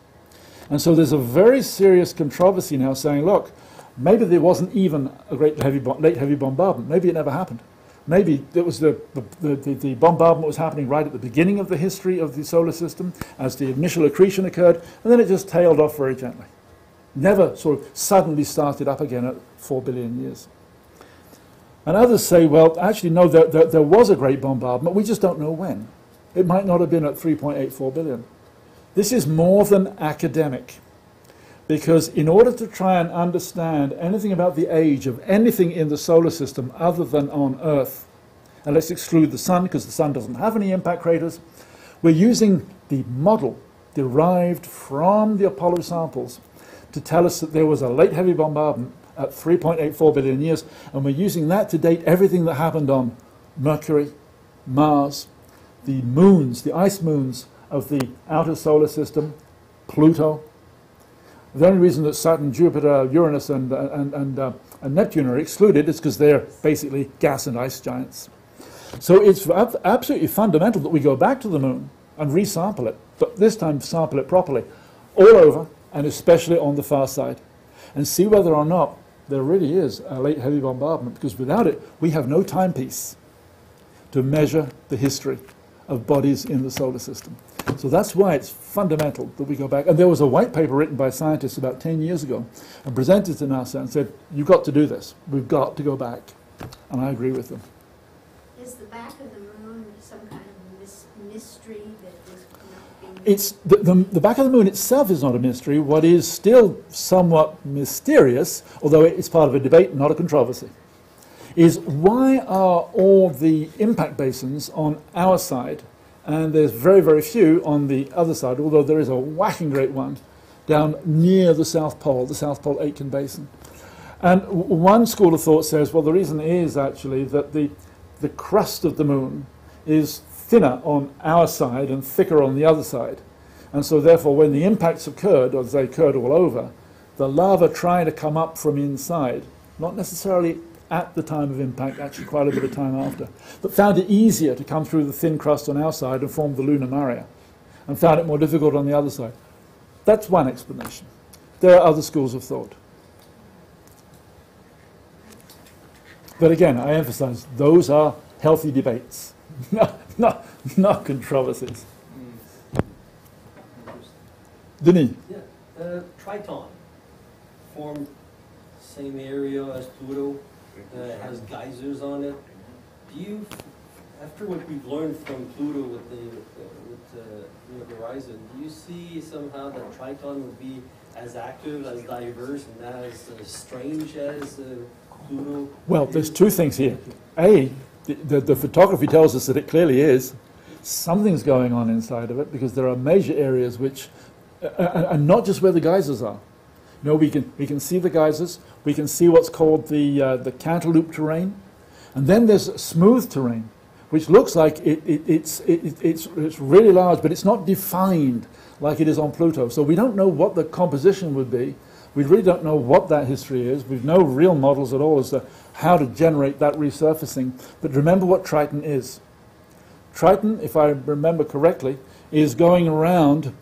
And so there's a very serious controversy now saying, look, maybe there wasn't even a great late heavy bombardment. Maybe it never happened. Maybe it was the bombardment was happening right at the beginning of the history of the solar system as the initial accretion occurred, and then it just tailed off very gently. Never sort of suddenly started up again at 4 billion years. And others say, well, actually, no, there was a great bombardment. We just don't know when. It might not have been at 3.84 billion. This is more than academic, because in order to try and understand anything about the age of anything in the solar system other than on Earth, and let's exclude the Sun because the Sun doesn't have any impact craters, we're using the model derived from the Apollo samples to tell us that there was a late heavy bombardment at 3.84 billion years, and we're using that to date everything that happened on Mercury, Mars, the moons, the ice moons of the outer solar system, Pluto. The only reason that Saturn, Jupiter, Uranus, and Neptune are excluded is because they're basically gas and ice giants. So it's absolutely fundamental that we go back to the moon and resample it, but this time sample it properly, all over, and especially on the far side, and see whether or not there really is a late heavy bombardment, because without it, we have no timepiece to measure the history of bodies in the solar system. So that's why it's fundamental that we go back. And there was a white paper written by scientists about 10 years ago and presented to NASA and said, you've got to do this. We've got to go back. And I agree with them. Is the back of the moon some kind of mystery that is not being... It's the back of the moon itself is not a mystery. What is still somewhat mysterious, although it's part of a debate, not a controversy, is why are all the impact basins on our side, and there's very, very few on the other side, although there is a whacking great one down near the South Pole Aitken Basin. And one school of thought says, well, the reason is actually that the crust of the moon is thinner on our side and thicker on the other side. And so therefore, when the impacts occurred, or they occurred all over, the lava trying to come up from inside, not necessarily at the time of impact, actually quite a bit of time after, but found it easier to come through the thin crust on our side and form the lunar maria, and found it more difficult on the other side. That's one explanation. There are other schools of thought. But again, I emphasize, those are healthy debates, not controversies. Denis? Yeah, Triton formed same area as Pluto. Has geysers on it. Do you, after what we've learned from Pluto with the horizon, do you see somehow that Triton would be as active, as diverse, and as strange as Pluto? Well, there's two things here. A, the photography tells us that it clearly is. Something's going on inside of it, because there are major areas which, and not just where the geysers are. You know, we can see the geysers, we can see what's called the cantaloupe terrain, and then there's smooth terrain, which looks like it's really large, but it's not defined like it is on Pluto. So we don't know what the composition would be. We really don't know what that history is. We've no real models at all as to how to generate that resurfacing. But remember what Triton is. Triton, if I remember correctly, is going around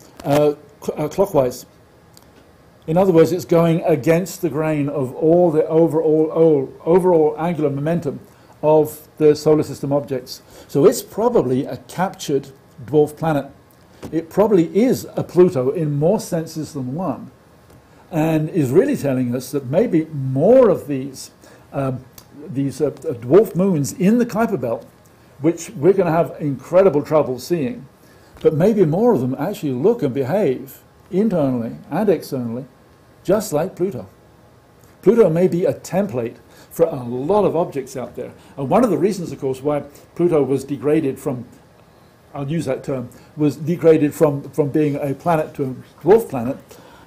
clockwise. In other words, it's going against the grain of all the overall angular momentum of the solar system objects. So it's probably a captured dwarf planet. It probably is a Pluto in more senses than one, and is really telling us that maybe more of these dwarf moons in the Kuiper Belt, which we're going to have incredible trouble seeing, but maybe more of them actually look and behave internally and externally just like Pluto. Pluto may be a template for a lot of objects out there. And one of the reasons, of course, why Pluto was degraded from, I'll use that term, was degraded from being a planet to a dwarf planet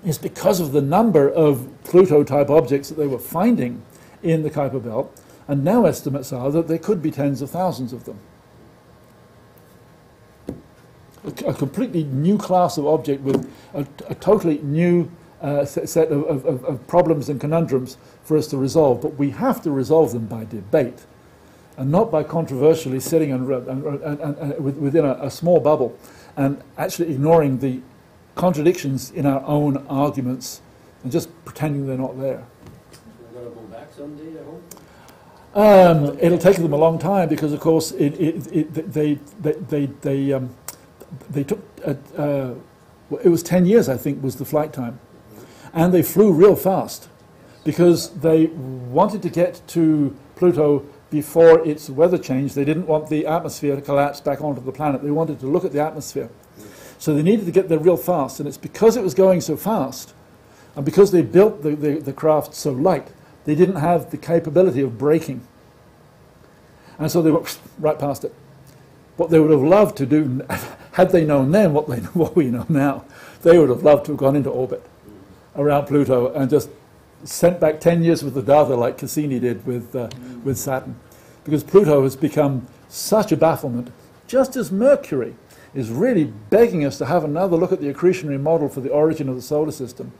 is because of the number of Pluto-type objects that they were finding in the Kuiper Belt. And now estimates are that there could be tens of thousands of them. A completely new class of object with a totally new set of problems and conundrums for us to resolve. But we have to resolve them by debate, and not by controversially sitting within a small bubble and actually ignoring the contradictions in our own arguments and just pretending they're not there. We're going to go back someday, I hope. It'll take them a long time because, of course, they took it was 10 years, I think, was the flight time, and they flew real fast because they wanted to get to Pluto before its weather changed. They didn't want the atmosphere to collapse back onto the planet. They wanted to look at the atmosphere. So they needed to get there real fast, and it's because it was going so fast, and because they built the craft so light, they didn't have the capability of braking. And so they went right past it. What they would have loved to do, had they known then what we know now, they would have loved to have gone into orbit around Pluto and just sent back 10 years with the data like Cassini did with Saturn. Because Pluto has become such a bafflement, just as Mercury is really begging us to have another look at the accretionary model for the origin of the solar system.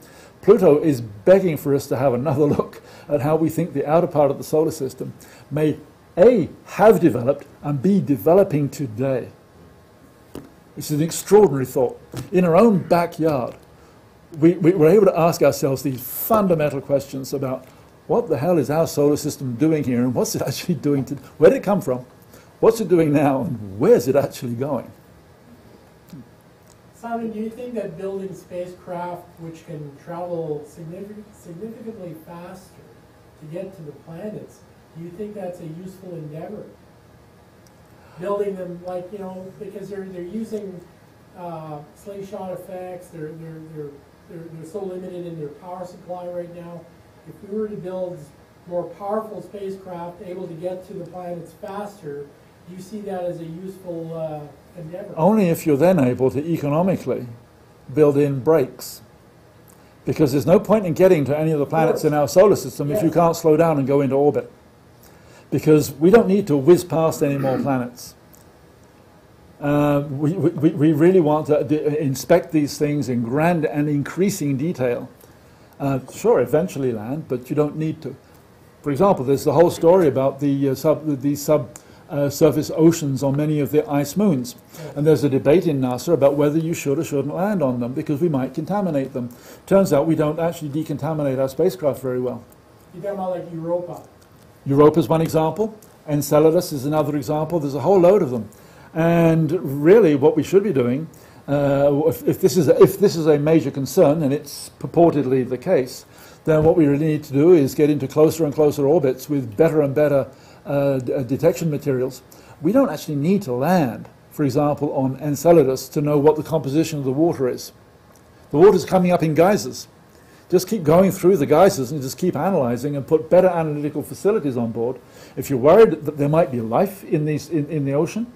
Pluto is begging for us to have another look at how we think the outer part of the solar system may A, have developed, and B, developing today. It's an extraordinary thought. In our own backyard, we were able to ask ourselves these fundamental questions about what the hell is our solar system doing here, and what's it actually doing, where did it come from, what's it doing now, and where's it actually going? Simon, do you think that building spacecraft which can travel significantly faster to get to the planets, do you think that's a useful endeavor? Building them, like, you know, because they're using slingshot effects, they're so limited in their power supply right now. If we were to build more powerful spacecraft able to get to the planets faster, do you see that as a useful endeavor? Only if you're then able to economically build in brakes. Because there's no point in getting to any of the planets in our solar system if you can't slow down and go into orbit. Because we don't need to whiz past any more planets. We really want to inspect these things in grand and increasing detail. Sure, eventually land, but you don't need to. For example, there's the whole story about the subsurface oceans on many of the ice moons. And there's a debate in NASA about whether you should or shouldn't land on them because we might contaminate them. Turns out we don't actually decontaminate our spacecraft very well. You're talking about like Europa? Europa is one example. Enceladus is another example. There's a whole load of them. And really what we should be doing, if this is a major concern, and it's purportedly the case, then what we really need to do is get into closer and closer orbits with better and better detection materials. We don't actually need to land, for example, on Enceladus to know what the composition of the water is. The water's coming up in geysers. Just keep going through the geysers and just keep analyzing and put better analytical facilities on board. If you're worried that there might be life in the ocean,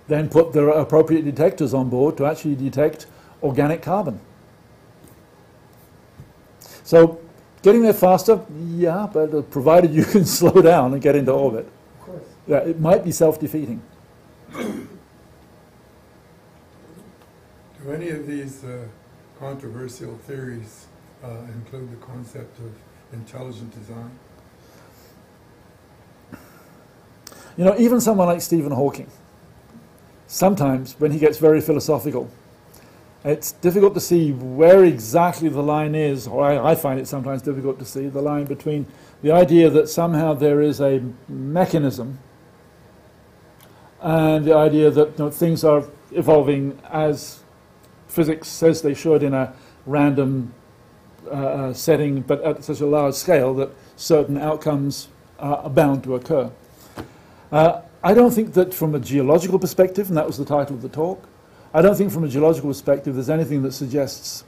then put the appropriate detectors on board to actually detect organic carbon. So getting there faster, yeah, but provided you can slow down and get into orbit. Of course. Yeah, it might be self-defeating. Do any of these controversial theories include the concept of intelligent design? You know, even someone like Stephen Hawking, sometimes when he gets very philosophical, It's difficult to see where exactly the line is, or I find it sometimes difficult to see the line between the idea that somehow there is a mechanism and the idea that things are evolving as physics says they should in a random setting, but at such a large scale that certain outcomes are bound to occur. I don't think that from a geological perspective, and that was the title of the talk, I don't think from a geological perspective there's anything that suggests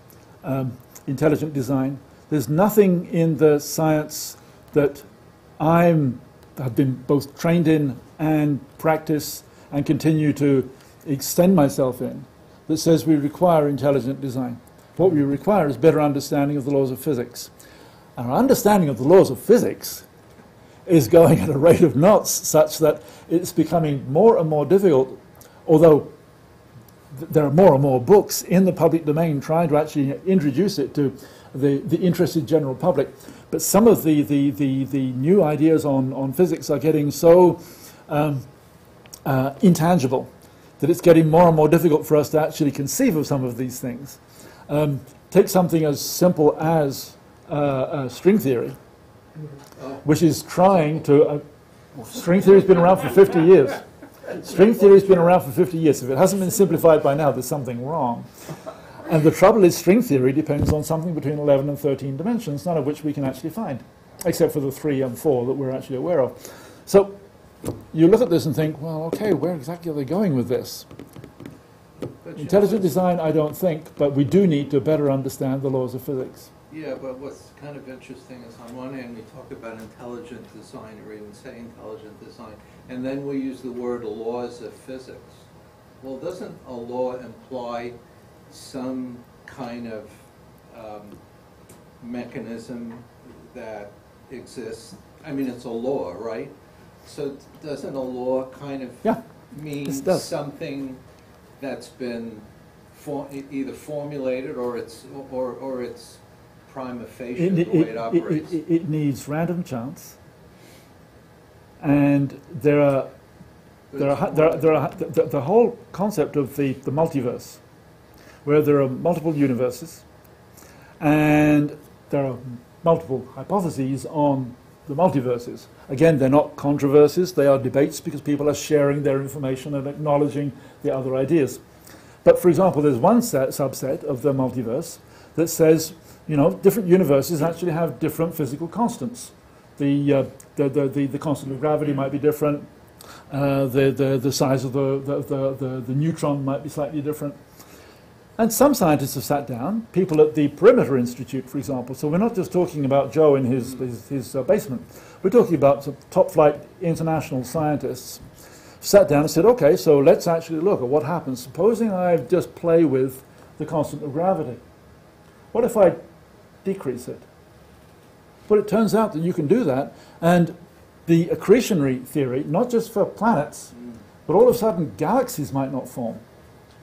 intelligent design. There's nothing in the science that have been both trained in and practice and continue to extend myself in that says we require intelligent design. What we require is better understanding of the laws of physics. Our understanding of the laws of physics is going at a rate of knots such that it's becoming more and more difficult, although there are more and more books in the public domain trying to actually introduce it to the interested general public. But some of the new ideas on physics are getting so intangible that it's getting more and more difficult for us to actually conceive of some of these things. Take something as simple as string theory, which is trying to... string theory has been around for 50 years. String theory has been around for 50 years. If it hasn't been simplified by now, there's something wrong. And the trouble is string theory depends on something between 11 and 13 dimensions, none of which we can actually find, except for the 3 and 4 that we're actually aware of. So you look at this and think, well, okay, where exactly are they going with this? Intelligent design, I don't think, but we do need to better understand the laws of physics. Yeah, but what's kind of interesting is on one hand we talk about intelligent design, or even say intelligent design, and then we use the word laws of physics. Well, doesn't a law imply some kind of mechanism that exists? I mean, it's a law, right? So doesn't a law kind of mean something that's been either formulated or it's prima facie the way it operates? It needs random chance, and the whole concept of the multiverse, where there are multiple universes, and there are multiple hypotheses on the multiverses. Again, they're not controversies, they are debates because people are sharing their information and acknowledging the other ideas. But for example, there's one subset of the multiverse that says, different universes actually have different physical constants. The constant of gravity might be different, the size of the neutron might be slightly different. And some scientists have sat down, people at the Perimeter Institute, for example. So we're not just talking about Joe in his basement. We're talking about some top-flight international scientists sat down and said, okay, so let's actually look at what happens. Supposing I just play with the constant of gravity. What if I decrease it? Well, it turns out that you can do that, and the accretionary theory, not just for planets, but all of a sudden galaxies might not form.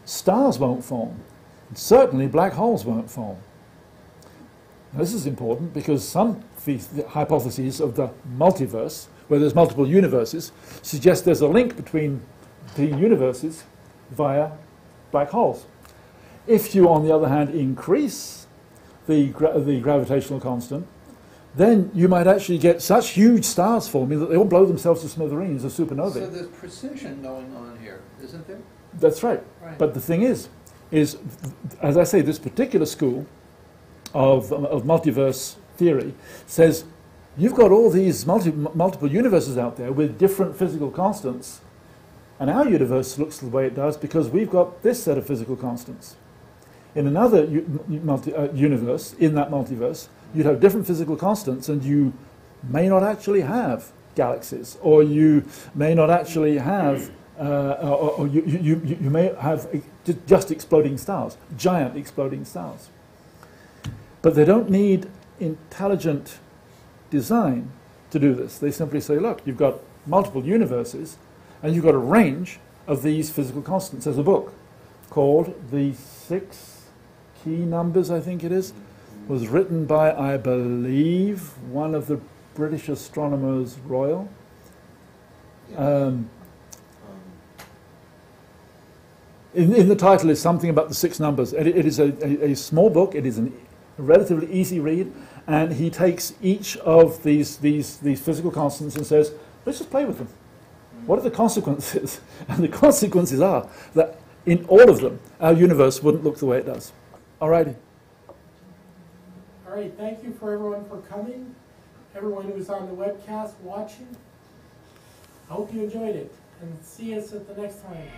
Stars won't form. And certainly black holes won't form. Now, this is important because some the hypotheses of the multiverse, where there's multiple universes, suggest there's a link between the universes via black holes. If you, on the other hand, increase the gravitational constant, then you might actually get such huge stars forming that they all blow themselves to smithereens as supernovae. So there's precision going on here, isn't there? That's right. But the thing is, as I say, this particular school of multiverse theory says you've got all these multiple universes out there with different physical constants, and our universe looks the way it does because we've got this set of physical constants. In another universe, in that multiverse, you'd have different physical constants, and you may not actually have galaxies, or you may not actually have, or you may have just exploding stars, giant exploding stars. But they don't need intelligent design to do this. They simply say, look, you've got multiple universes, and you've got a range of these physical constants. There's a book called The 6 Key Numbers, I think it is, was written by, I believe, one of the British Astronomers Royal. In the title is something about the 6 numbers. And it is a small book. It is a relatively easy read. And he takes each of these physical constants and says, let's just play with them. What are the consequences? And the consequences are that in all of them, our universe wouldn't look the way it does. All righty. All right, thank you for everyone for coming. Everyone who was on the webcast watching. I hope you enjoyed it. And see us at the next time.